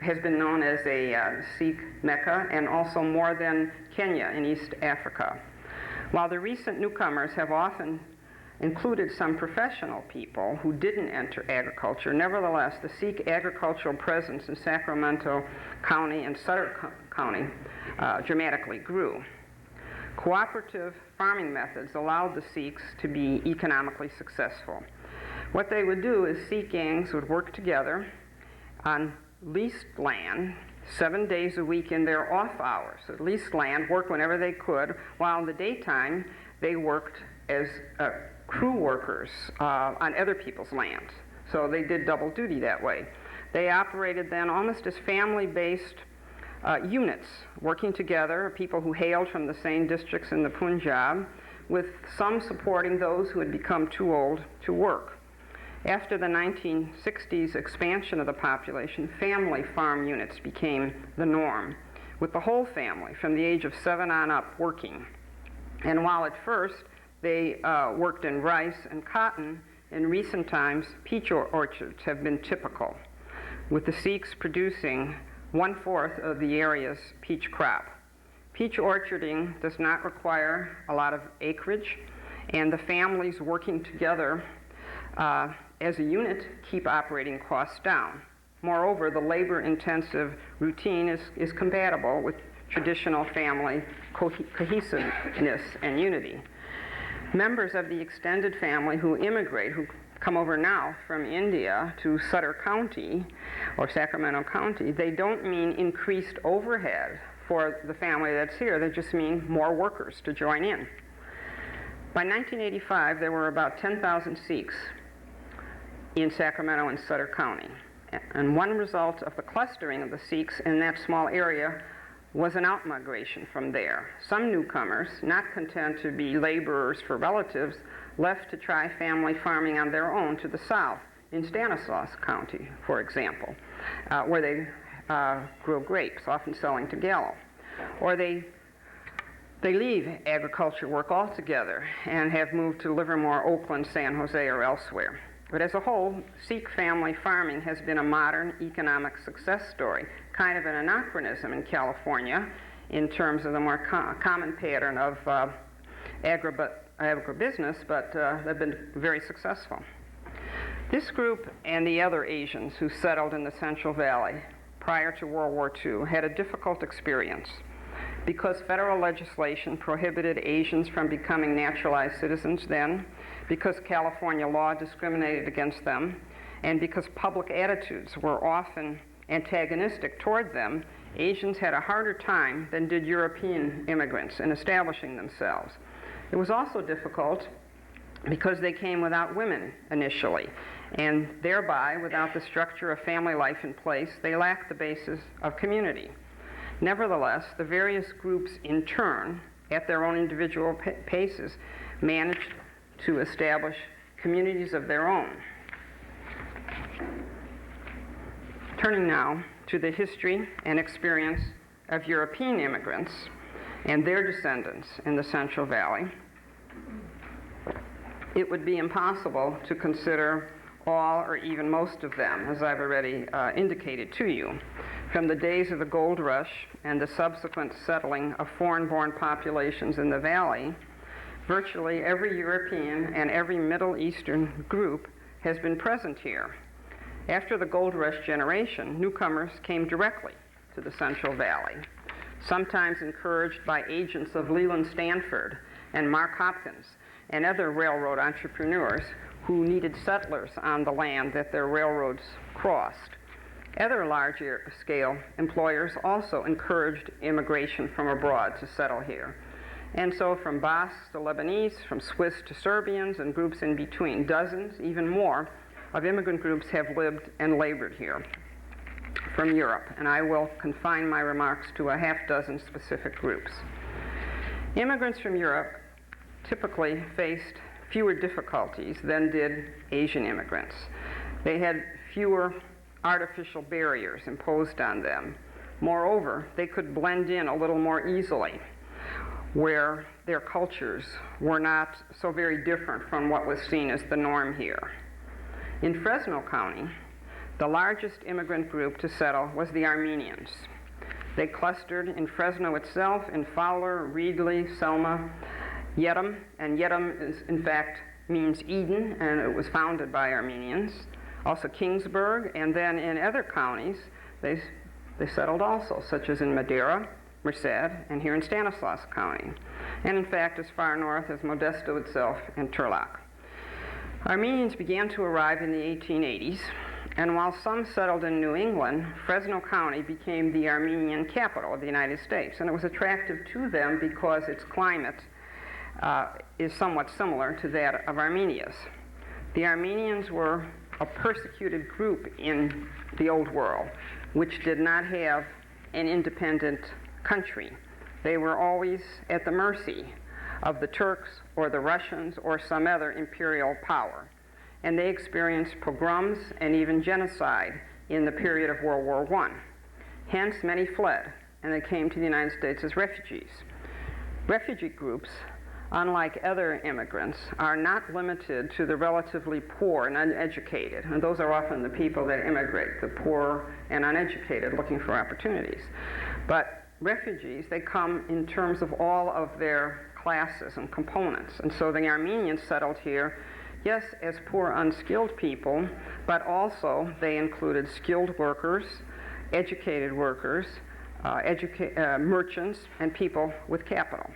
has been known as a Sikh Mecca, and also more than Kenya in East Africa. While the recent newcomers have often included some professional people who didn't enter agriculture, nevertheless, the Sikh agricultural presence in Sacramento County and Sutter County dramatically grew. Cooperative farming methods allowed the Sikhs to be economically successful. What they would do is Sikh gangs would work together on leased land 7 days a week in their off hours. So leased land, worked whenever they could, while in the daytime they worked as crew workers on other people's land. So they did double duty that way. They operated then almost as family-based units, working together, people who hailed from the same districts in the Punjab, with some supporting those who had become too old to work. After the 1960s expansion of the population, family farm units became the norm, with the whole family from the age of 7 on up working. And while at first they worked in rice and cotton, in recent times peach orchards have been typical, with the Sikhs producing 1/4 of the area's peach crop. Peach orcharding does not require a lot of acreage, and the families working together as a unit keep operating costs down. Moreover, the labor-intensive routine is compatible with traditional family cohesiveness and unity. Members of the extended family who immigrate, who come over now from India to Sutter County or Sacramento County, they don't mean increased overhead for the family that's here. They just mean more workers to join in. By 1985, there were about 10,000 Sikhs in Sacramento and Sutter County. And one result of the clustering of the Sikhs in that small area was an outmigration from there. Some newcomers, not content to be laborers for relatives, left to try family farming on their own to the south, in Stanislaus County, for example, where they grow grapes, often selling to Gallo. Or they leave agriculture work altogether and have moved to Livermore, Oakland, San Jose, or elsewhere. But as a whole, Sikh family farming has been a modern economic success story, kind of an anachronism in California in terms of the more common pattern of agribusiness, but they've been very successful. This group and the other Asians who settled in the Central Valley prior to World War II had a difficult experience because federal legislation prohibited Asians from becoming naturalized citizens then, because California law discriminated against them, and because public attitudes were often antagonistic toward them. Asians had a harder time than did European immigrants in establishing themselves. It was also difficult because they came without women initially, and thereby, without the structure of family life in place, they lacked the basis of community. Nevertheless, the various groups in turn, at their own individual paces, managed to establish communities of their own. Turning now to the history and experience of European immigrants and their descendants in the Central Valley, it would be impossible to consider all or even most of them, as I've already indicated to you. From the days of the gold rush and the subsequent settling of foreign-born populations in the valley, virtually every European and every Middle Eastern group has been present here. After the gold rush generation, newcomers came directly to the Central Valley, sometimes encouraged by agents of Leland Stanford and Mark Hopkins and other railroad entrepreneurs who needed settlers on the land that their railroads crossed. Other larger-scale employers also encouraged immigration from abroad to settle here. And so from Basques to Lebanese, from Swiss to Serbians, and groups in between, dozens, even more, of immigrant groups have lived and labored here from Europe, and I will confine my remarks to a half dozen specific groups. Immigrants from Europe typically faced fewer difficulties than did Asian immigrants. They had fewer artificial barriers imposed on them. Moreover, they could blend in a little more easily, where their cultures were not so very different from what was seen as the norm here. In Fresno County, the largest immigrant group to settle was the Armenians. They clustered in Fresno itself, in Fowler, Reedley, Selma, Yetum, and Yetum is, in fact, means Eden, and it was founded by Armenians. Also Kingsburg, and then in other counties, they settled also, such as in Madera, Merced, and here in Stanislaus County, and in fact as far north as Modesto itself and Turlock. Armenians began to arrive in the 1880s, and while some settled in New England, Fresno County became the Armenian capital of the United States, and it was attractive to them because its climate is somewhat similar to that of Armenia's. The Armenians were a persecuted group in the Old World, which did not have an independent country. They were always at the mercy of the Turks or the Russians or some other imperial power. And they experienced pogroms and even genocide in the period of World War I. Hence, many fled, and they came to the United States as refugees. Refugee groups, unlike other immigrants, are not limited to the relatively poor and uneducated. And those are often the people that immigrate, the poor and uneducated looking for opportunities. But refugees, they come in terms of all of their classes and components. And so the Armenians settled here, yes, as poor, unskilled people, but also they included skilled workers, educated workers, merchants, and people with capital.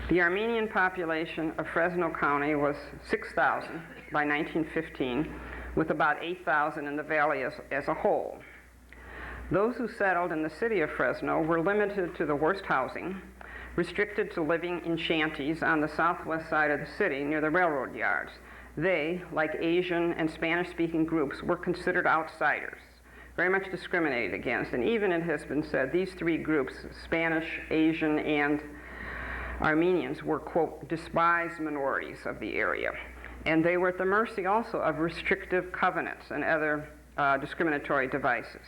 The Armenian population of Fresno County was 6,000 by 1915, with about 8,000 in the valley as a whole. Those who settled in the city of Fresno were limited to the worst housing, restricted to living in shanties on the southwest side of the city near the railroad yards. They, like Asian and Spanish-speaking groups, were considered outsiders, very much discriminated against. And even it has been said these three groups, Spanish, Asian, and Armenians, were, quote, despised minorities of the area. And they were at the mercy also of restrictive covenants and other discriminatory devices.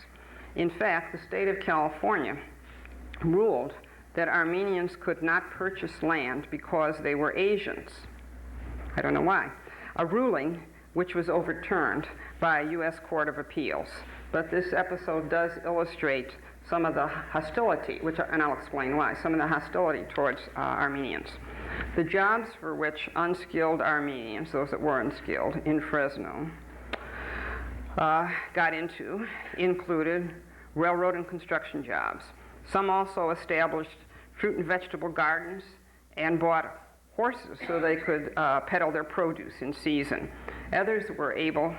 In fact, the state of California ruled that Armenians could not purchase land because they were Asians. I don't know why. A ruling which was overturned by a U.S. Court of Appeals. But this episode does illustrate some of the hostility, and I'll explain why, some of the hostility towards Armenians. The jobs for which unskilled Armenians, those that were unskilled, in Fresno, got into included railroad and construction jobs. Some also established fruit and vegetable gardens and bought horses so they could peddle their produce in season. Others were able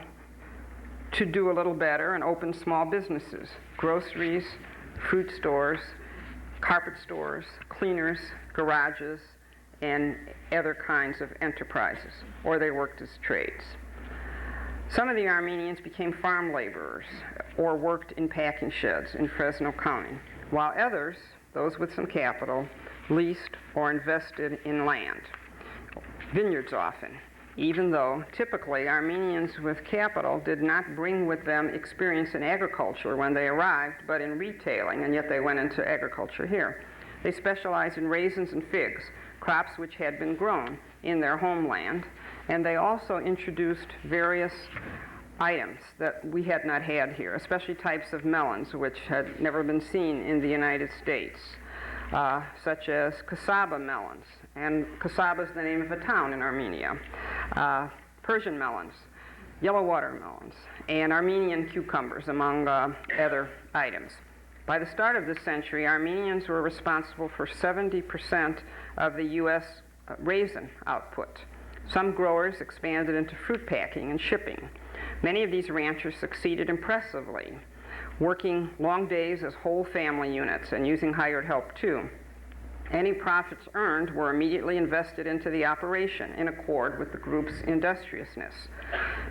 to do a little better and open small businesses, groceries, fruit stores, carpet stores, cleaners, garages, and other kinds of enterprises, or they worked as trades. Some of the Armenians became farm laborers or worked in packing sheds in Fresno County, while others, those with some capital, leased or invested in land, vineyards often, even though typically Armenians with capital did not bring with them experience in agriculture when they arrived, but in retailing, and yet they went into agriculture here. They specialized in raisins and figs, crops which had been grown in their homeland, and they also introduced various items that we had not had here, especially types of melons which had never been seen in the United States, such as cassava melons, and cassava is the name of a town in Armenia, Persian melons, yellow watermelons, and Armenian cucumbers, among other items. By the start of this century, Armenians were responsible for 70% of the U.S. Raisin output. Some growers expanded into fruit packing and shipping. Many of these ranchers succeeded impressively, working long days as whole family units and using hired help too. Any profits earned were immediately invested into the operation in accord with the group's industriousness.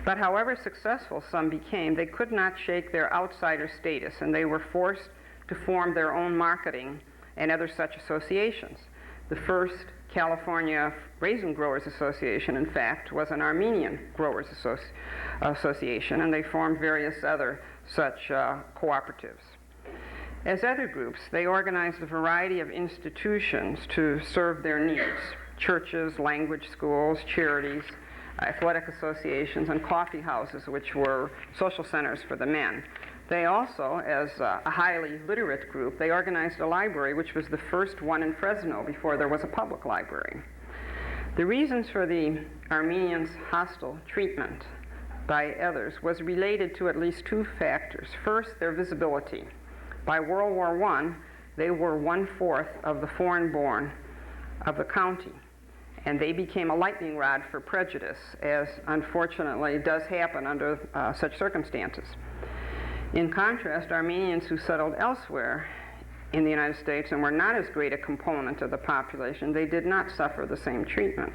But however successful some became, they could not shake their outsider status, and they were forced to form their own marketing and other such associations. The first California Raisin Growers Association, in fact, was an Armenian Growers Association, and they formed various other such cooperatives. As other groups, they organized a variety of institutions to serve their needs: churches, language schools, charities, athletic associations, and coffee houses, which were social centers for the men. They also, as a highly literate group, they organized a library, which was the first one in Fresno before there was a public library. The reasons for the Armenians' hostile treatment by others was related to at least two factors. First, their visibility. By World War I, they were 1/4 of the foreign-born of the county, and they became a lightning rod for prejudice, as unfortunately does happen under such circumstances. In contrast, Armenians who settled elsewhere in the United States and were not as great a component of the population, they did not suffer the same treatment.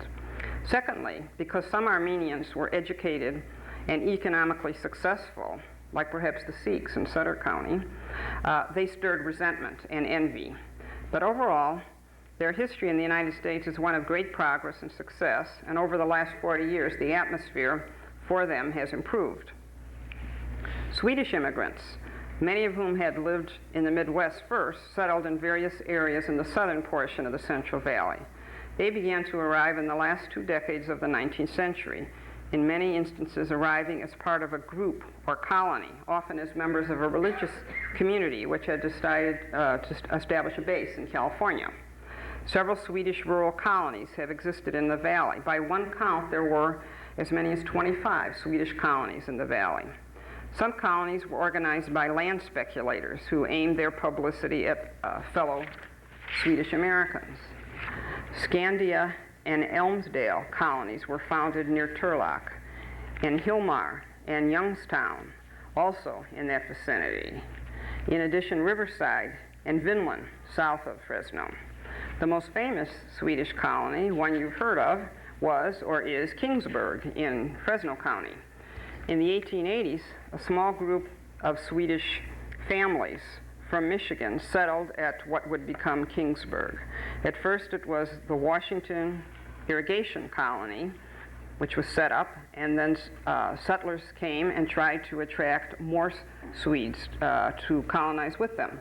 Secondly, because some Armenians were educated and economically successful, like perhaps the Sikhs in Sutter County, they stirred resentment and envy. But overall, their history in the United States is one of great progress and success, and over the last 40 years, the atmosphere for them has improved. Swedish immigrants, many of whom had lived in the Midwest first, settled in various areas in the southern portion of the Central Valley. They began to arrive in the last 2 decades of the 19th century, in many instances arriving as part of a group or colony, often as members of a religious community which had decided to establish a base in California. Several Swedish rural colonies have existed in the valley. By one count, there were as many as 25 Swedish colonies in the valley. Some colonies were organized by land speculators who aimed their publicity at fellow Swedish Americans. Scandia and Elmsdale colonies were founded near Turlock, and Hilmar and Youngstown, also in that vicinity. In addition, Riverside and Vinland, south of Fresno. The most famous Swedish colony, one you've heard of, was or is Kingsburg in Fresno County. In the 1880s, a small group of Swedish families from Michigan settled at what would become Kingsburg. At first it was the Washington Irrigation Colony, which was set up, and then settlers came and tried to attract more Swedes to colonize with them.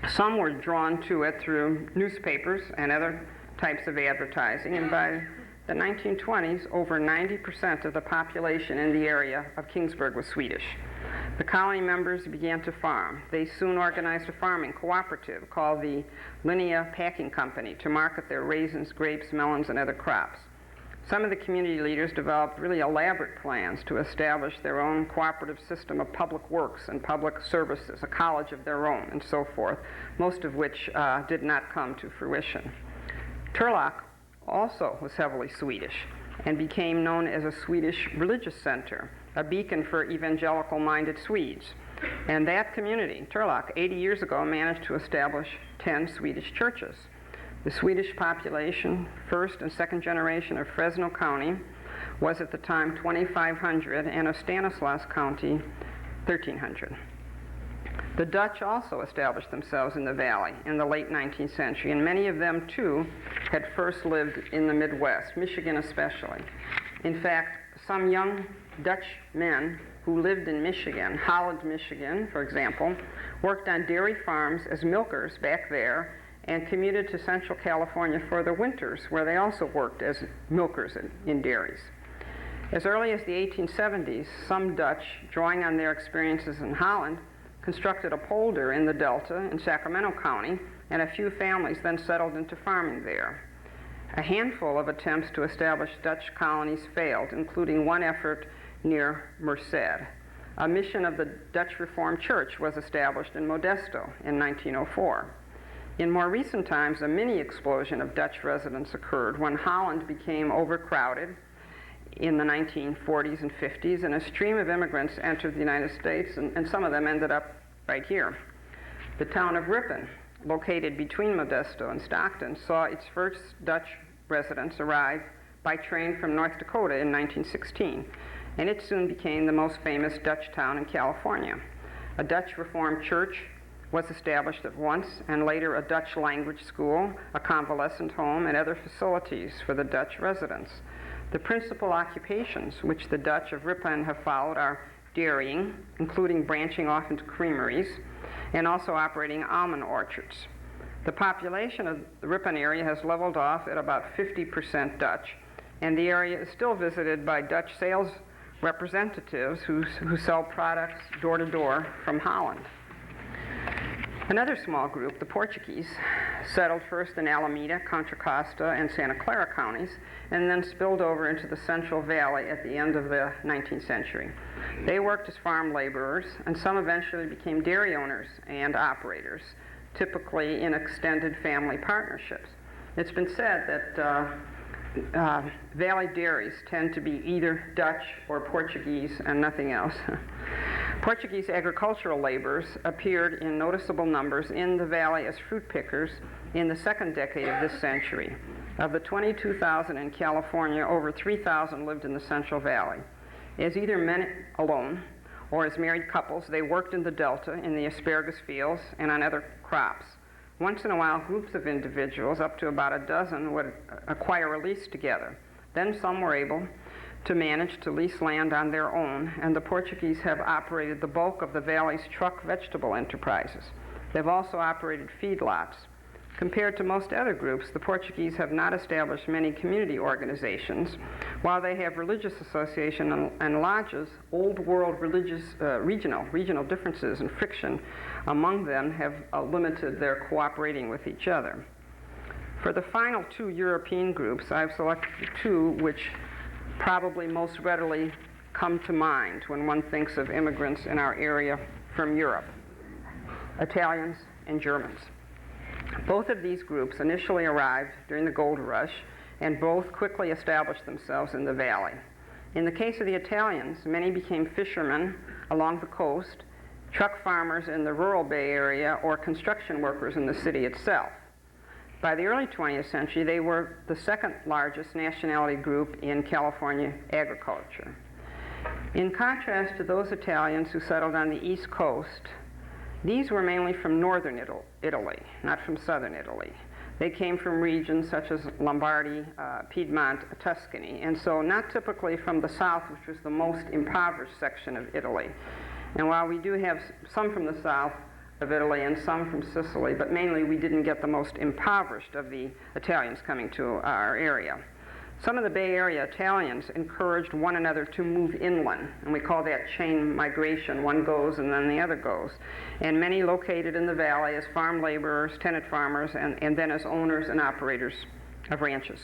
Some were drawn to it through newspapers and other types of advertising, and by the 1920s, over 90% of the population in the area of Kingsburg was Swedish. The colony members began to farm. They soon organized a farming cooperative called the Linea Packing Company to market their raisins, grapes, melons, and other crops. Some of the community leaders developed really elaborate plans to establish their own cooperative system of public works and public services, a college of their own, and so forth, most of which did not come to fruition. Turlock also was heavily Swedish and became known as a Swedish religious center, a beacon for evangelical-minded Swedes. And that community, Turlock, 80 years ago managed to establish 10 Swedish churches. The Swedish population, first and second generation of Fresno County, was at the time 2,500, and of Stanislaus County, 1,300. The Dutch also established themselves in the valley in the late 19th century, and many of them, too, had first lived in the Midwest, Michigan especially. In fact, some young Dutch men who lived in Michigan, Holland, Michigan, for example, worked on dairy farms as milkers back there and commuted to Central California for the winters, where they also worked as milkers in dairies. As early as the 1870s, some Dutch, drawing on their experiences in Holland, constructed a polder in the Delta in Sacramento County, and a few families then settled into farming there. A handful of attempts to establish Dutch colonies failed, including one effort near Merced. A mission of the Dutch Reformed Church was established in Modesto in 1904. In more recent times, a mini explosion of Dutch residents occurred when Holland became overcrowded in the 1940s and 50s, and a stream of immigrants entered the United States, and some of them ended up right here. The town of Ripon, located between Modesto and Stockton, saw its first Dutch residents arrive by train from North Dakota in 1916, and it soon became the most famous Dutch town in California. A Dutch Reformed church was established at once, and later a Dutch language school, a convalescent home, and other facilities for the Dutch residents. The principal occupations which the Dutch of Ripon have followed are dairying, including branching off into creameries, and also operating almond orchards. The population of the Ripon area has leveled off at about 50% Dutch, and the area is still visited by Dutch sales representatives who sell products door to door from Holland. Another small group, the Portuguese, settled first in Alameda, Contra Costa, and Santa Clara counties, and then spilled over into the Central Valley at the end of the 19th century. They worked as farm laborers, and some eventually became dairy owners and operators, typically in extended family partnerships. It's been said that valley dairies tend to be either Dutch or Portuguese and nothing else. Portuguese agricultural laborers appeared in noticeable numbers in the valley as fruit pickers in the second decade of this century. Of the 22,000 in California, over 3,000 lived in the Central Valley. As either men alone or as married couples, they worked in the Delta, in the asparagus fields, and on other crops. Once in a while, groups of individuals, up to about a dozen, would acquire a lease together. Then some were able to manage to lease land on their own, and the Portuguese have operated the bulk of the valley's truck vegetable enterprises. They've also operated feedlots. Compared to most other groups, the Portuguese have not established many community organizations. While they have religious association and lodges, old world religious regional differences and friction among them have limited their cooperating with each other. For the final two European groups, I've selected two which probably most readily come to mind when one thinks of immigrants in our area from Europe: Italians and Germans. Both of these groups initially arrived during the gold rush, and both quickly established themselves in the valley. In the case of the Italians, many became fishermen along the coast truck farmers in the rural Bay Area, or construction workers in the city itself. By the early 20th century, they were the second largest nationality group in California agriculture. In contrast to those Italians who settled on the East Coast, these were mainly from northern Italy, not from southern Italy. They came from regions such as Lombardy, Piedmont, Tuscany, and so not typically from the south, which was the most impoverished section of Italy. And while we do have some from the south of Italy and some from Sicily, but mainly we didn't get the most impoverished of the Italians coming to our area. Some of the Bay Area Italians encouraged one another to move inland, and we call that chain migration. One goes and then the other goes. And many located in the valley as farm laborers, tenant farmers, and then as owners and operators of ranches.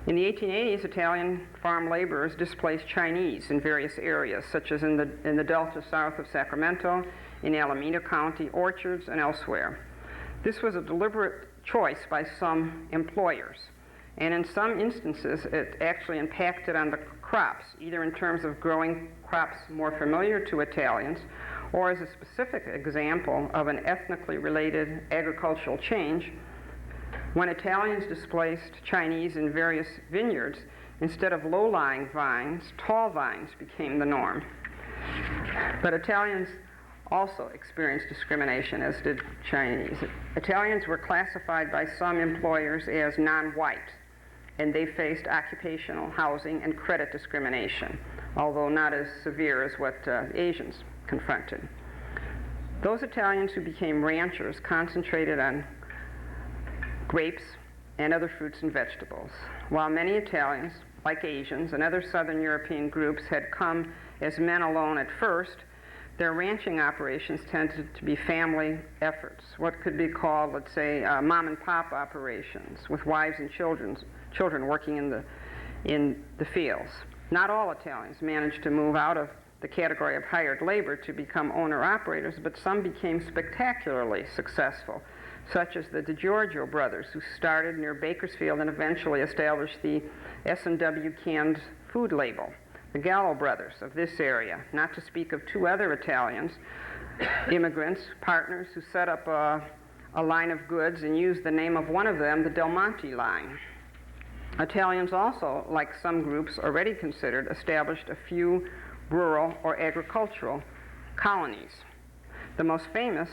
In the 1880s, Italian farm laborers displaced Chinese in various areas, such as in the delta south of Sacramento, in Alameda County, Orchards, and elsewhere. This was a deliberate choice by some employers. And in some instances, it actually impacted on the crops, either in terms of growing crops more familiar to Italians, or as a specific example of an ethnically related agricultural change. When Italians displaced Chinese in various vineyards, instead of low-lying vines, tall vines became the norm. But Italians also experienced discrimination, as did Chinese. Italians were classified by some employers as non-white, and they faced occupational, housing, and credit discrimination, although not as severe as what Asians confronted. Those Italians who became ranchers concentrated on grapes and other fruits and vegetables, while many Italians, like Asians and other Southern European groups, had come as men alone at first. Their ranching operations tended to be family efforts, what could be called, let's say, mom and pop operations, with wives and children working in the fields. Not all Italians managed to move out of the category of hired labor to become owner-operators, but some became spectacularly successful, such as the DiGiorgio brothers, who started near Bakersfield and eventually established the S&W canned food label. The Gallo brothers of this area, not to speak of two other Italians, immigrants, partners, who set up a line of goods and used the name of one of them, the Del Monte line. Italians also, like some groups already considered, established a few rural or agricultural colonies. The most famous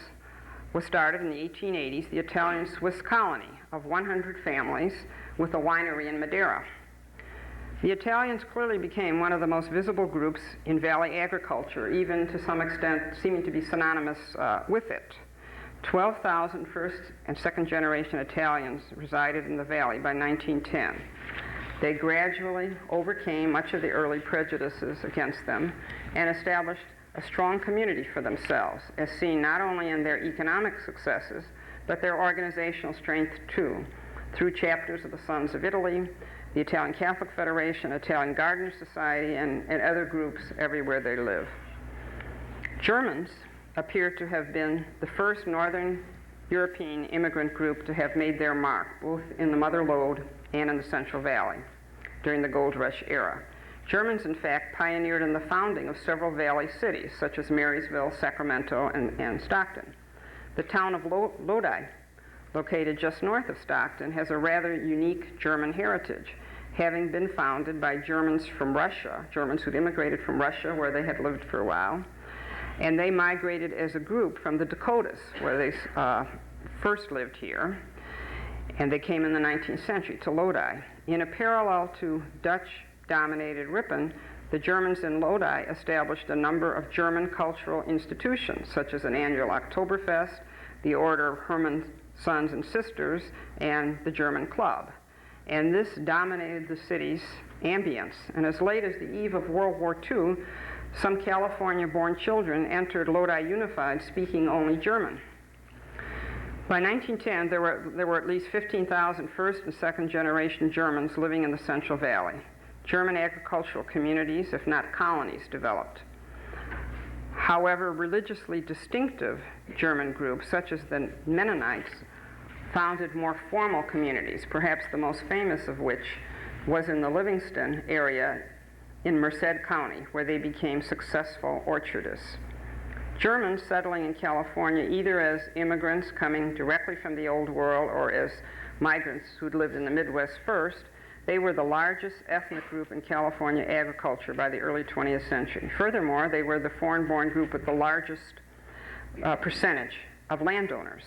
was started in the 1880s, the Italian Swiss colony of 100 families with a winery in Madeira. The Italians clearly became one of the most visible groups in valley agriculture, even to some extent seeming to be synonymous with it. 12,000 first and second generation Italians resided in the valley by 1910. They gradually overcame much of the early prejudices against them and established a strong community for themselves, as seen not only in their economic successes, but their organizational strength too, through chapters of the Sons of Italy, the Italian Catholic Federation, Italian Gardener Society, and other groups everywhere they live. Germans appear to have been the first Northern European immigrant group to have made their mark, both in the Mother Lode and in the Central Valley during the Gold Rush era. Germans, in fact, pioneered in the founding of several valley cities, such as Marysville, Sacramento, and Stockton. The town of Lodi, located just north of Stockton, has a rather unique German heritage, having been founded by Germans from Russia, Germans who'd immigrated from Russia, where they had lived for a while, and they migrated as a group from the Dakotas, where they first lived here, and they came in the 19th century to Lodi. In a parallel to Dutch-dominated Ripon, the Germans in Lodi established a number of German cultural institutions, such as an annual Oktoberfest, the Order of Hermann Sons and Sisters, and the German Club. And this dominated the city's ambience. And as late as the eve of World War II, some California-born children entered Lodi Unified speaking only German. By 1910, there were at least 15,000 first and second generation Germans living in the Central Valley. German agricultural communities, if not colonies, developed. However, religiously distinctive German groups, such as the Mennonites, founded more formal communities, perhaps the most famous of which was in the Livingston area in Merced County, where they became successful orchardists. Germans settling in California either as immigrants coming directly from the Old World or as migrants who'd lived in the Midwest first, they were the largest ethnic group in California agriculture by the early 20th century. Furthermore, they were the foreign-born group with the largest percentage of landowners.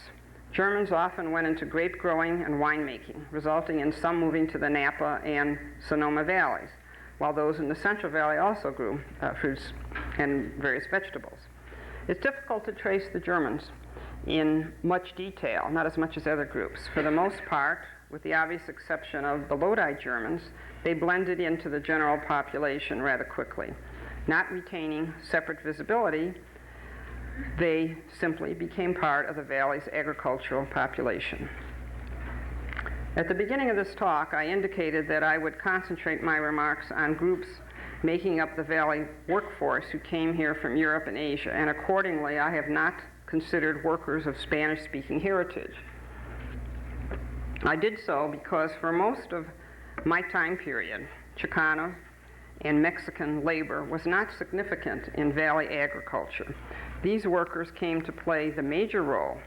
Germans often went into grape growing and winemaking, resulting in some moving to the Napa and Sonoma valleys, while those in the Central Valley also grew fruits and various vegetables. It's difficult to trace the Germans in much detail, not as much as other groups. For the most part, with the obvious exception of the Lodi Germans, they blended into the general population rather quickly. Not retaining separate visibility, they simply became part of the valley's agricultural population. At the beginning of this talk, I indicated that I would concentrate my remarks on groups making up the valley workforce who came here from Europe and Asia, and accordingly, I have not considered workers of Spanish-speaking heritage. I did so because for most of my time period, Chicano and Mexican labor was not significant in valley agriculture. These workers came to play the major role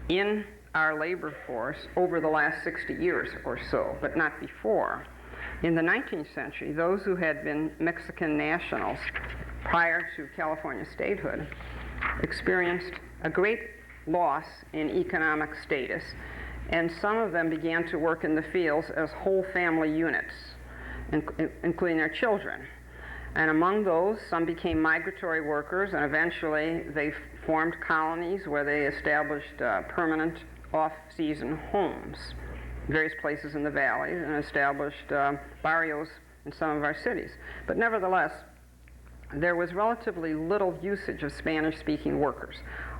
in our labor force over the last 60 years or so, but not before. In the 19th century, those who had been Mexican nationals prior to California statehood experienced a great loss in economic status, and some of them began to work in the fields as whole family units, including their children. And among those, some became migratory workers, and eventually they formed colonies where they established permanent off-season homes in various places in the valley and established barrios in some of our cities. But nevertheless, there was relatively little usage of Spanish-speaking workers.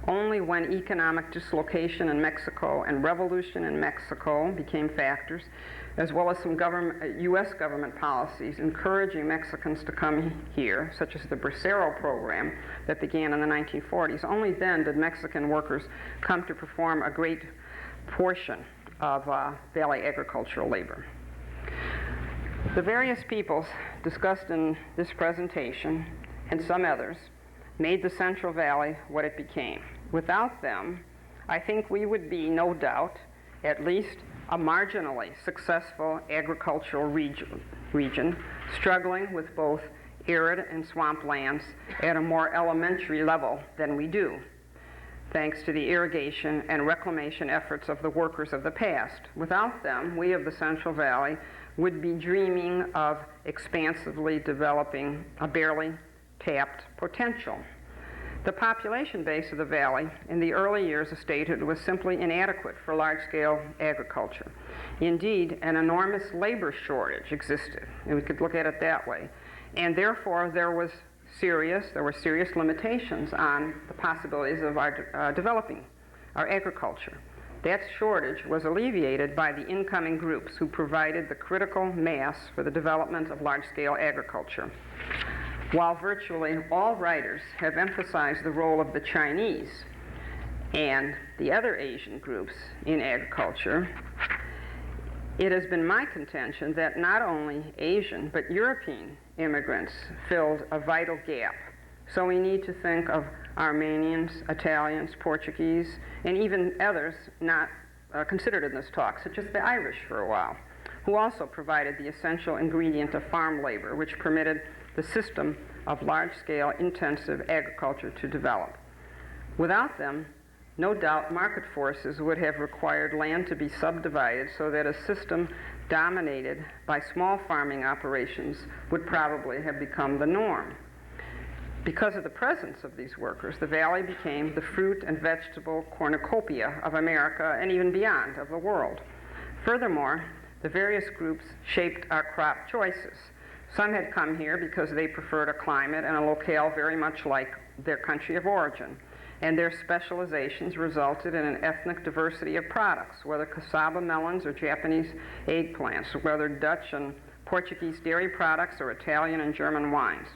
Only when economic dislocation in Mexico and revolution in Mexico became factors, as well as some U.S. government policies encouraging Mexicans to come here, such as the Bracero program that began in the 1940s, only then did Mexican workers come to perform a great portion of valley agricultural labor. The various peoples discussed in this presentation, and some others, made the Central Valley what it became. Without them, I think we would be, no doubt, at least a marginally successful agricultural region, struggling with both arid and swamplands at a more elementary level than we do, thanks to the irrigation and reclamation efforts of the workers of the past. Without them, we of the Central Valley would be dreaming of expansively developing a barely tapped potential. The population base of the valley in the early years of statehood was simply inadequate for large-scale agriculture. Indeed, an enormous labor shortage existed, and we could look at it that way. And therefore, there were serious limitations on the possibilities of our developing our agriculture. That shortage was alleviated by the incoming groups who provided the critical mass for the development of large-scale agriculture. While virtually all writers have emphasized the role of the Chinese and the other Asian groups in agriculture, it has been my contention that not only Asian but European immigrants filled a vital gap. So we need to think of Armenians, Italians, Portuguese, and even others not considered in this talk, such as the Irish for a while, who also provided the essential ingredient of farm labor, which permitted the system of large-scale intensive agriculture to develop. Without them, no doubt market forces would have required land to be subdivided so that a system dominated by small farming operations would probably have become the norm. Because of the presence of these workers, the valley became the fruit and vegetable cornucopia of America and even beyond of the world. Furthermore, the various groups shaped our crop choices. Some had come here because they preferred a climate and a locale very much like their country of origin, and their specializations resulted in an ethnic diversity of products, whether cassava melons or Japanese eggplants, whether Dutch and Portuguese dairy products or Italian and German wines.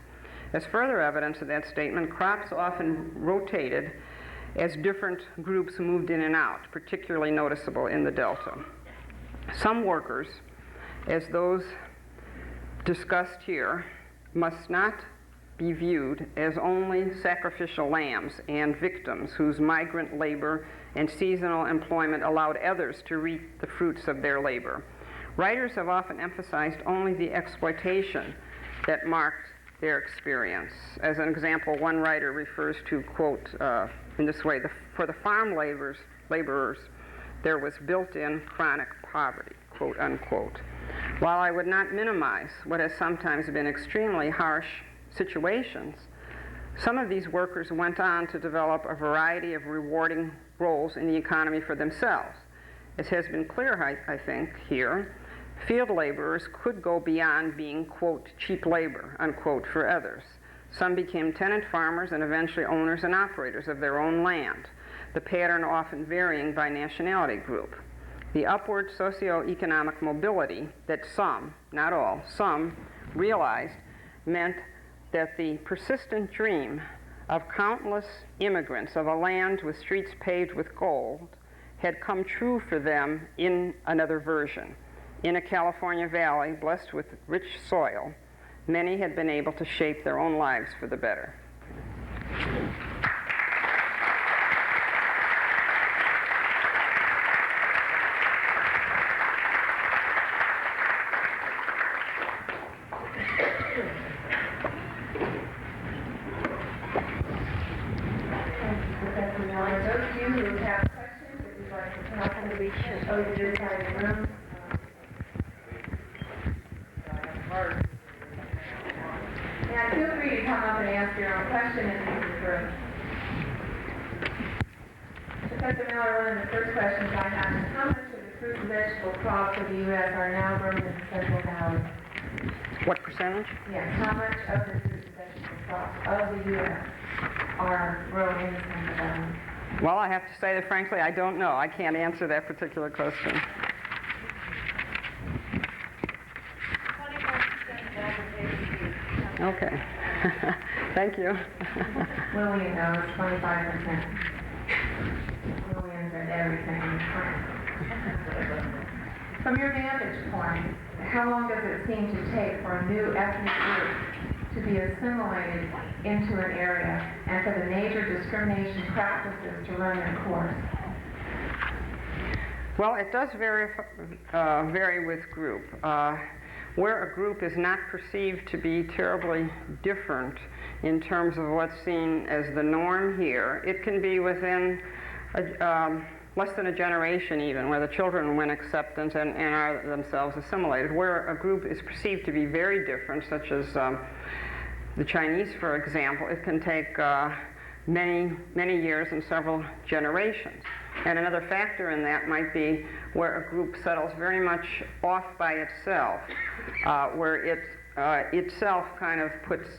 As further evidence of that statement, crops often rotated as different groups moved in and out, particularly noticeable in the Delta. Some workers, as those discussed here, must not be viewed as only sacrificial lambs and victims whose migrant labor and seasonal employment allowed others to reap the fruits of their labor. Writers have often emphasized only the exploitation that marked their experience. As an example, one writer refers to, quote, in this way, for the farm laborers, there was built-in chronic poverty, quote unquote. While I would not minimize what has sometimes been extremely harsh situations, some of these workers went on to develop a variety of rewarding roles in the economy for themselves. As has been clear, I think, here, field laborers could go beyond being, quote, cheap labor, unquote, for others. Some became tenant farmers and eventually owners and operators of their own land, the pattern often varying by nationality group. The upward socioeconomic mobility that some, not all, some realized meant that the persistent dream of countless immigrants of a land with streets paved with gold had come true for them in another version. In a California valley blessed with rich soil, many had been able to shape their own lives for the better. Those of you who have questions, if you'd like to talk on the reach over to this side of the room. Now, feel free to come up and ask your own question if you prefer. Professor Miller, one of the first questions I have is how much of the fruit and vegetable crops of the U.S. are now grown in the Central Valley? What percentage? Yes, how much of the fruit and vegetable crops of the U.S. are grown in the Central Valley? Well, I have to say that frankly, I don't know. I can't answer that particular question. 25% of agriculture. Okay. Thank you. Lillian knows 25%. Lillian's at everything in print. From your vantage point, how long does it seem to take for a new ethnic group to be assimilated into an area and for the major discrimination practices to run their course? Well, it does vary with group. Where a group is not perceived to be terribly different in terms of what's seen as the norm here, it can be within less than a generation even, where the children win acceptance and are themselves assimilated. Where a group is perceived to be very different, such as the Chinese, for example, it can take many, many years and several generations. And another factor in that might be where a group settles very much off by itself, where it itself kind of puts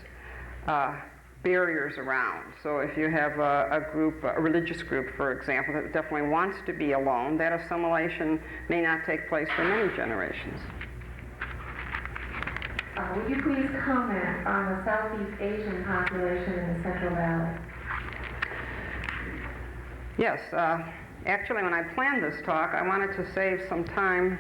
barriers around. So if you have a group, a religious group, for example, that definitely wants to be alone, that assimilation may not take place for many generations. Would you please comment on the Southeast Asian population in the Central Valley? Yes. Actually, when I planned this talk, I wanted to save some time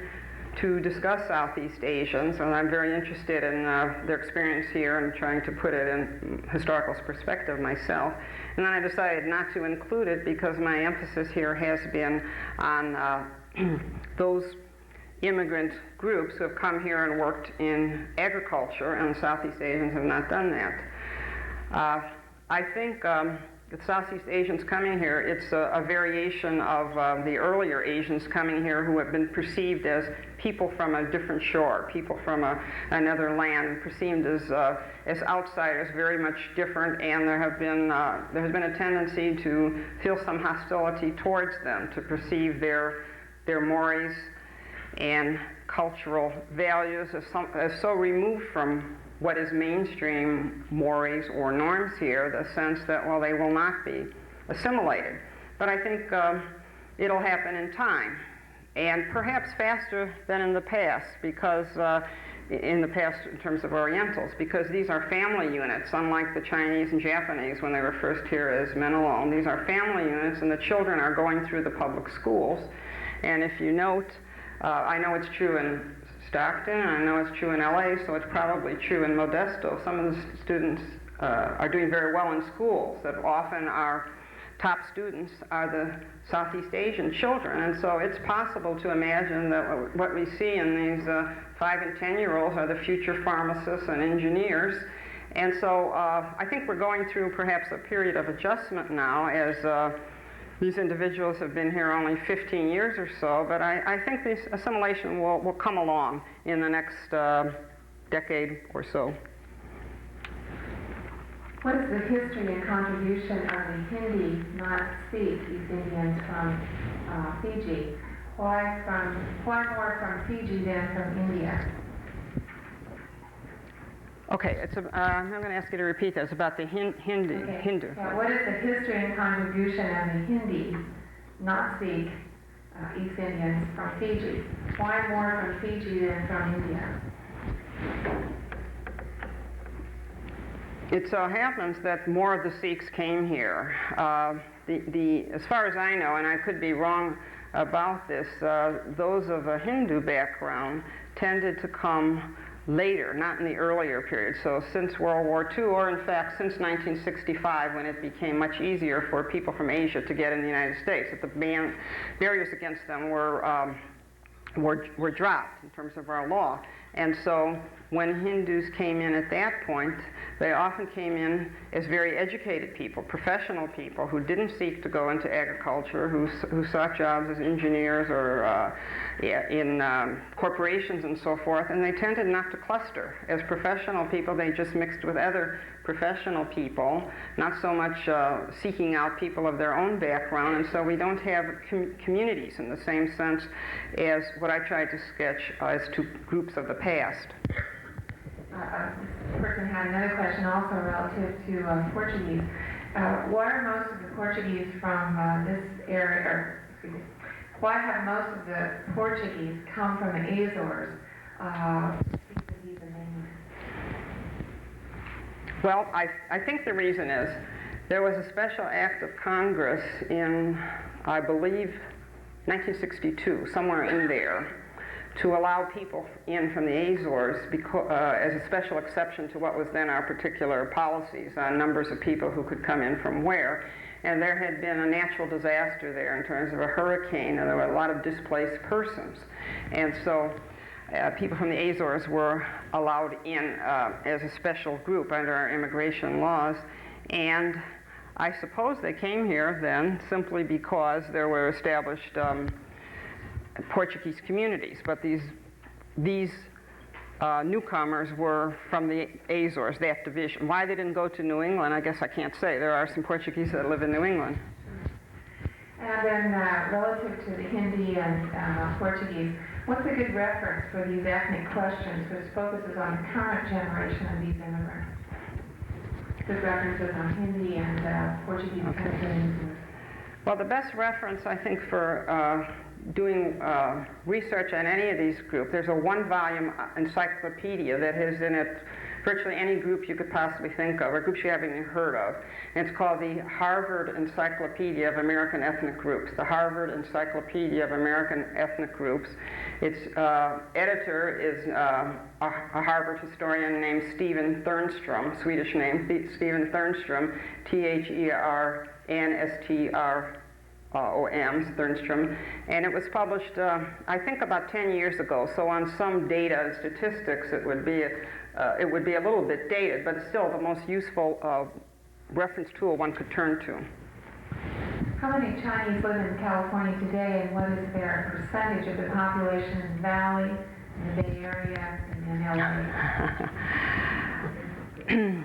to discuss Southeast Asians, and I'm very interested in their experience here and trying to put it in historical perspective myself. And then I decided not to include it because my emphasis here has been on those immigrant groups who have come here and worked in agriculture, and Southeast Asians have not done that. I think the Southeast Asians coming here, it's a variation of the earlier Asians coming here who have been perceived as people from a different shore, people from another land, perceived as outsiders, very much different, and there has been a tendency to feel some hostility towards them, to perceive their mores and cultural values as so removed from what is mainstream mores or norms here, the sense that, well, they will not be assimilated. But I think it'll happen in time, and perhaps faster than in the past, because in the past in terms of Orientals, because these are family units, unlike the Chinese and Japanese when they were first here as men alone. These are family units, and the children are going through the public schools. And if you note, I know it's true in Stockton, and I know it's true in LA, so it's probably true in Modesto. Some of the students are doing very well in schools, that often our top students are the Southeast Asian children. And so it's possible to imagine that what we see in these 5 and 10-year-olds are the future pharmacists and engineers. And so I think we're going through perhaps a period of adjustment now as these individuals have been here only 15 years or so, but I think this assimilation will come along in the next decade or so. What is the history and contribution of the Hindi, not Sikh, East Indians from Fiji? Why more from Fiji than from India? Okay, I'm going to ask you to repeat that. It's about the Hindu. Yeah, what is the history and contribution of the Hindi, not Sikh, East Indians from Fiji? Why more from Fiji than from India? It so happens that more of the Sikhs came here. As far as I know, and I could be wrong about this, those of a Hindu background tended to come later, not in the earlier period. So since World War II, or in fact since 1965, when it became much easier for people from Asia to get in the United States, that the barriers against them were dropped in terms of our law. And so when Hindus came in at that point, they often came in as very educated people, professional people who didn't seek to go into agriculture, who sought jobs as engineers or in corporations and so forth, and they tended not to cluster. As professional people, they just mixed with other professional people, not so much seeking out people of their own background, and so we don't have communities in the same sense as what I tried to sketch as two groups of the past. This person had another question also relative to Portuguese. Why are most of the Portuguese from this area, or excuse me, why have most of the Portuguese come from the Azores? Well, I think the reason is there was a special act of Congress in, I believe, 1962, somewhere in there, to allow people in from the Azores as a special exception to what was then our particular policies on numbers of people who could come in from where. And there had been a natural disaster there in terms of a hurricane, and there were a lot of displaced persons. And so people from the Azores were allowed in as a special group under our immigration laws. And I suppose they came here then simply because there were established Portuguese communities, but these newcomers were from the Azores, that division. Why they didn't go to New England, I guess I can't say. There are some Portuguese that live in New England. And then relative to the Hindi and Portuguese, what's a good reference for these ethnic questions, which focuses on the current generation of these immigrants? Good references on Hindi and Portuguese. Okay. Well, the best reference, I think, for doing research on any of these groups, there's a one-volume encyclopedia that has in it virtually any group you could possibly think of, or groups you haven't even heard of. And it's called the Harvard Encyclopedia of American Ethnic Groups, the Harvard Encyclopedia of American Ethnic Groups. Its editor is a Harvard historian named Stephen Thernström, Swedish name, Stephen Thernström, Thernström, Thernström, and it was published, I think, about 10 years ago. So on some data and statistics, it would be a little bit dated, but it's still the most useful reference tool one could turn to. How many Chinese live in California today, and what is their percentage of the population in the Valley, in the Bay Area, and in LA?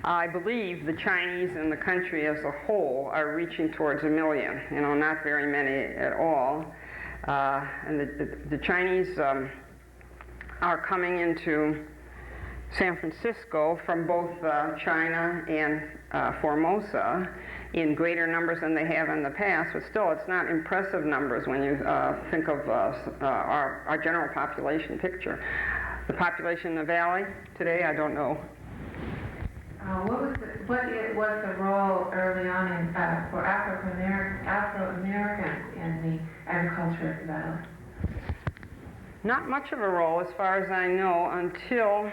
I believe the Chinese in the country as a whole are reaching towards 1 million, not very many at all. And the Chinese are coming into San Francisco from both China and Formosa in greater numbers than they have in the past, but still it's not impressive numbers when you think of our general population picture. The population in the Valley today, I don't know. What was the role early on for Afro-Americans in the agriculture of the Valley? Not much of a role, as far as I know, until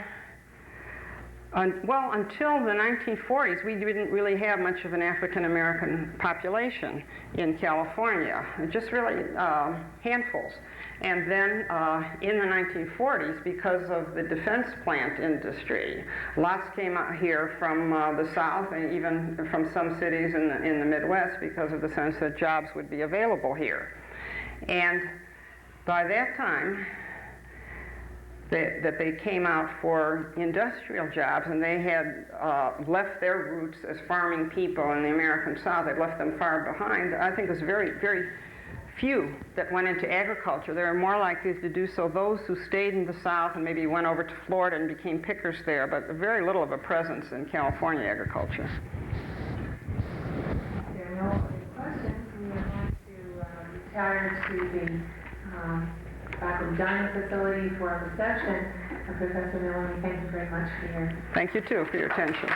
Well, until the 1940s, we didn't really have much of an African American population in California, just really handfuls. And then in the 1940s, because of the defense plant industry, lots came out here from the South and even from some cities in the Midwest because of the sense that jobs would be available here. And by that time, that they came out for industrial jobs, and they had left their roots as farming people in the American South. They'd left them far behind. I think there's very, very few that went into agriculture. They were more likely to do so those who stayed in the South and maybe went over to Florida and became pickers there, but very little of a presence in California agriculture. There are no other questions. We are going to retire to the faculty dining facility for a reception. Professor Maloney, thank you very much for your... Thank you, too, for your attention.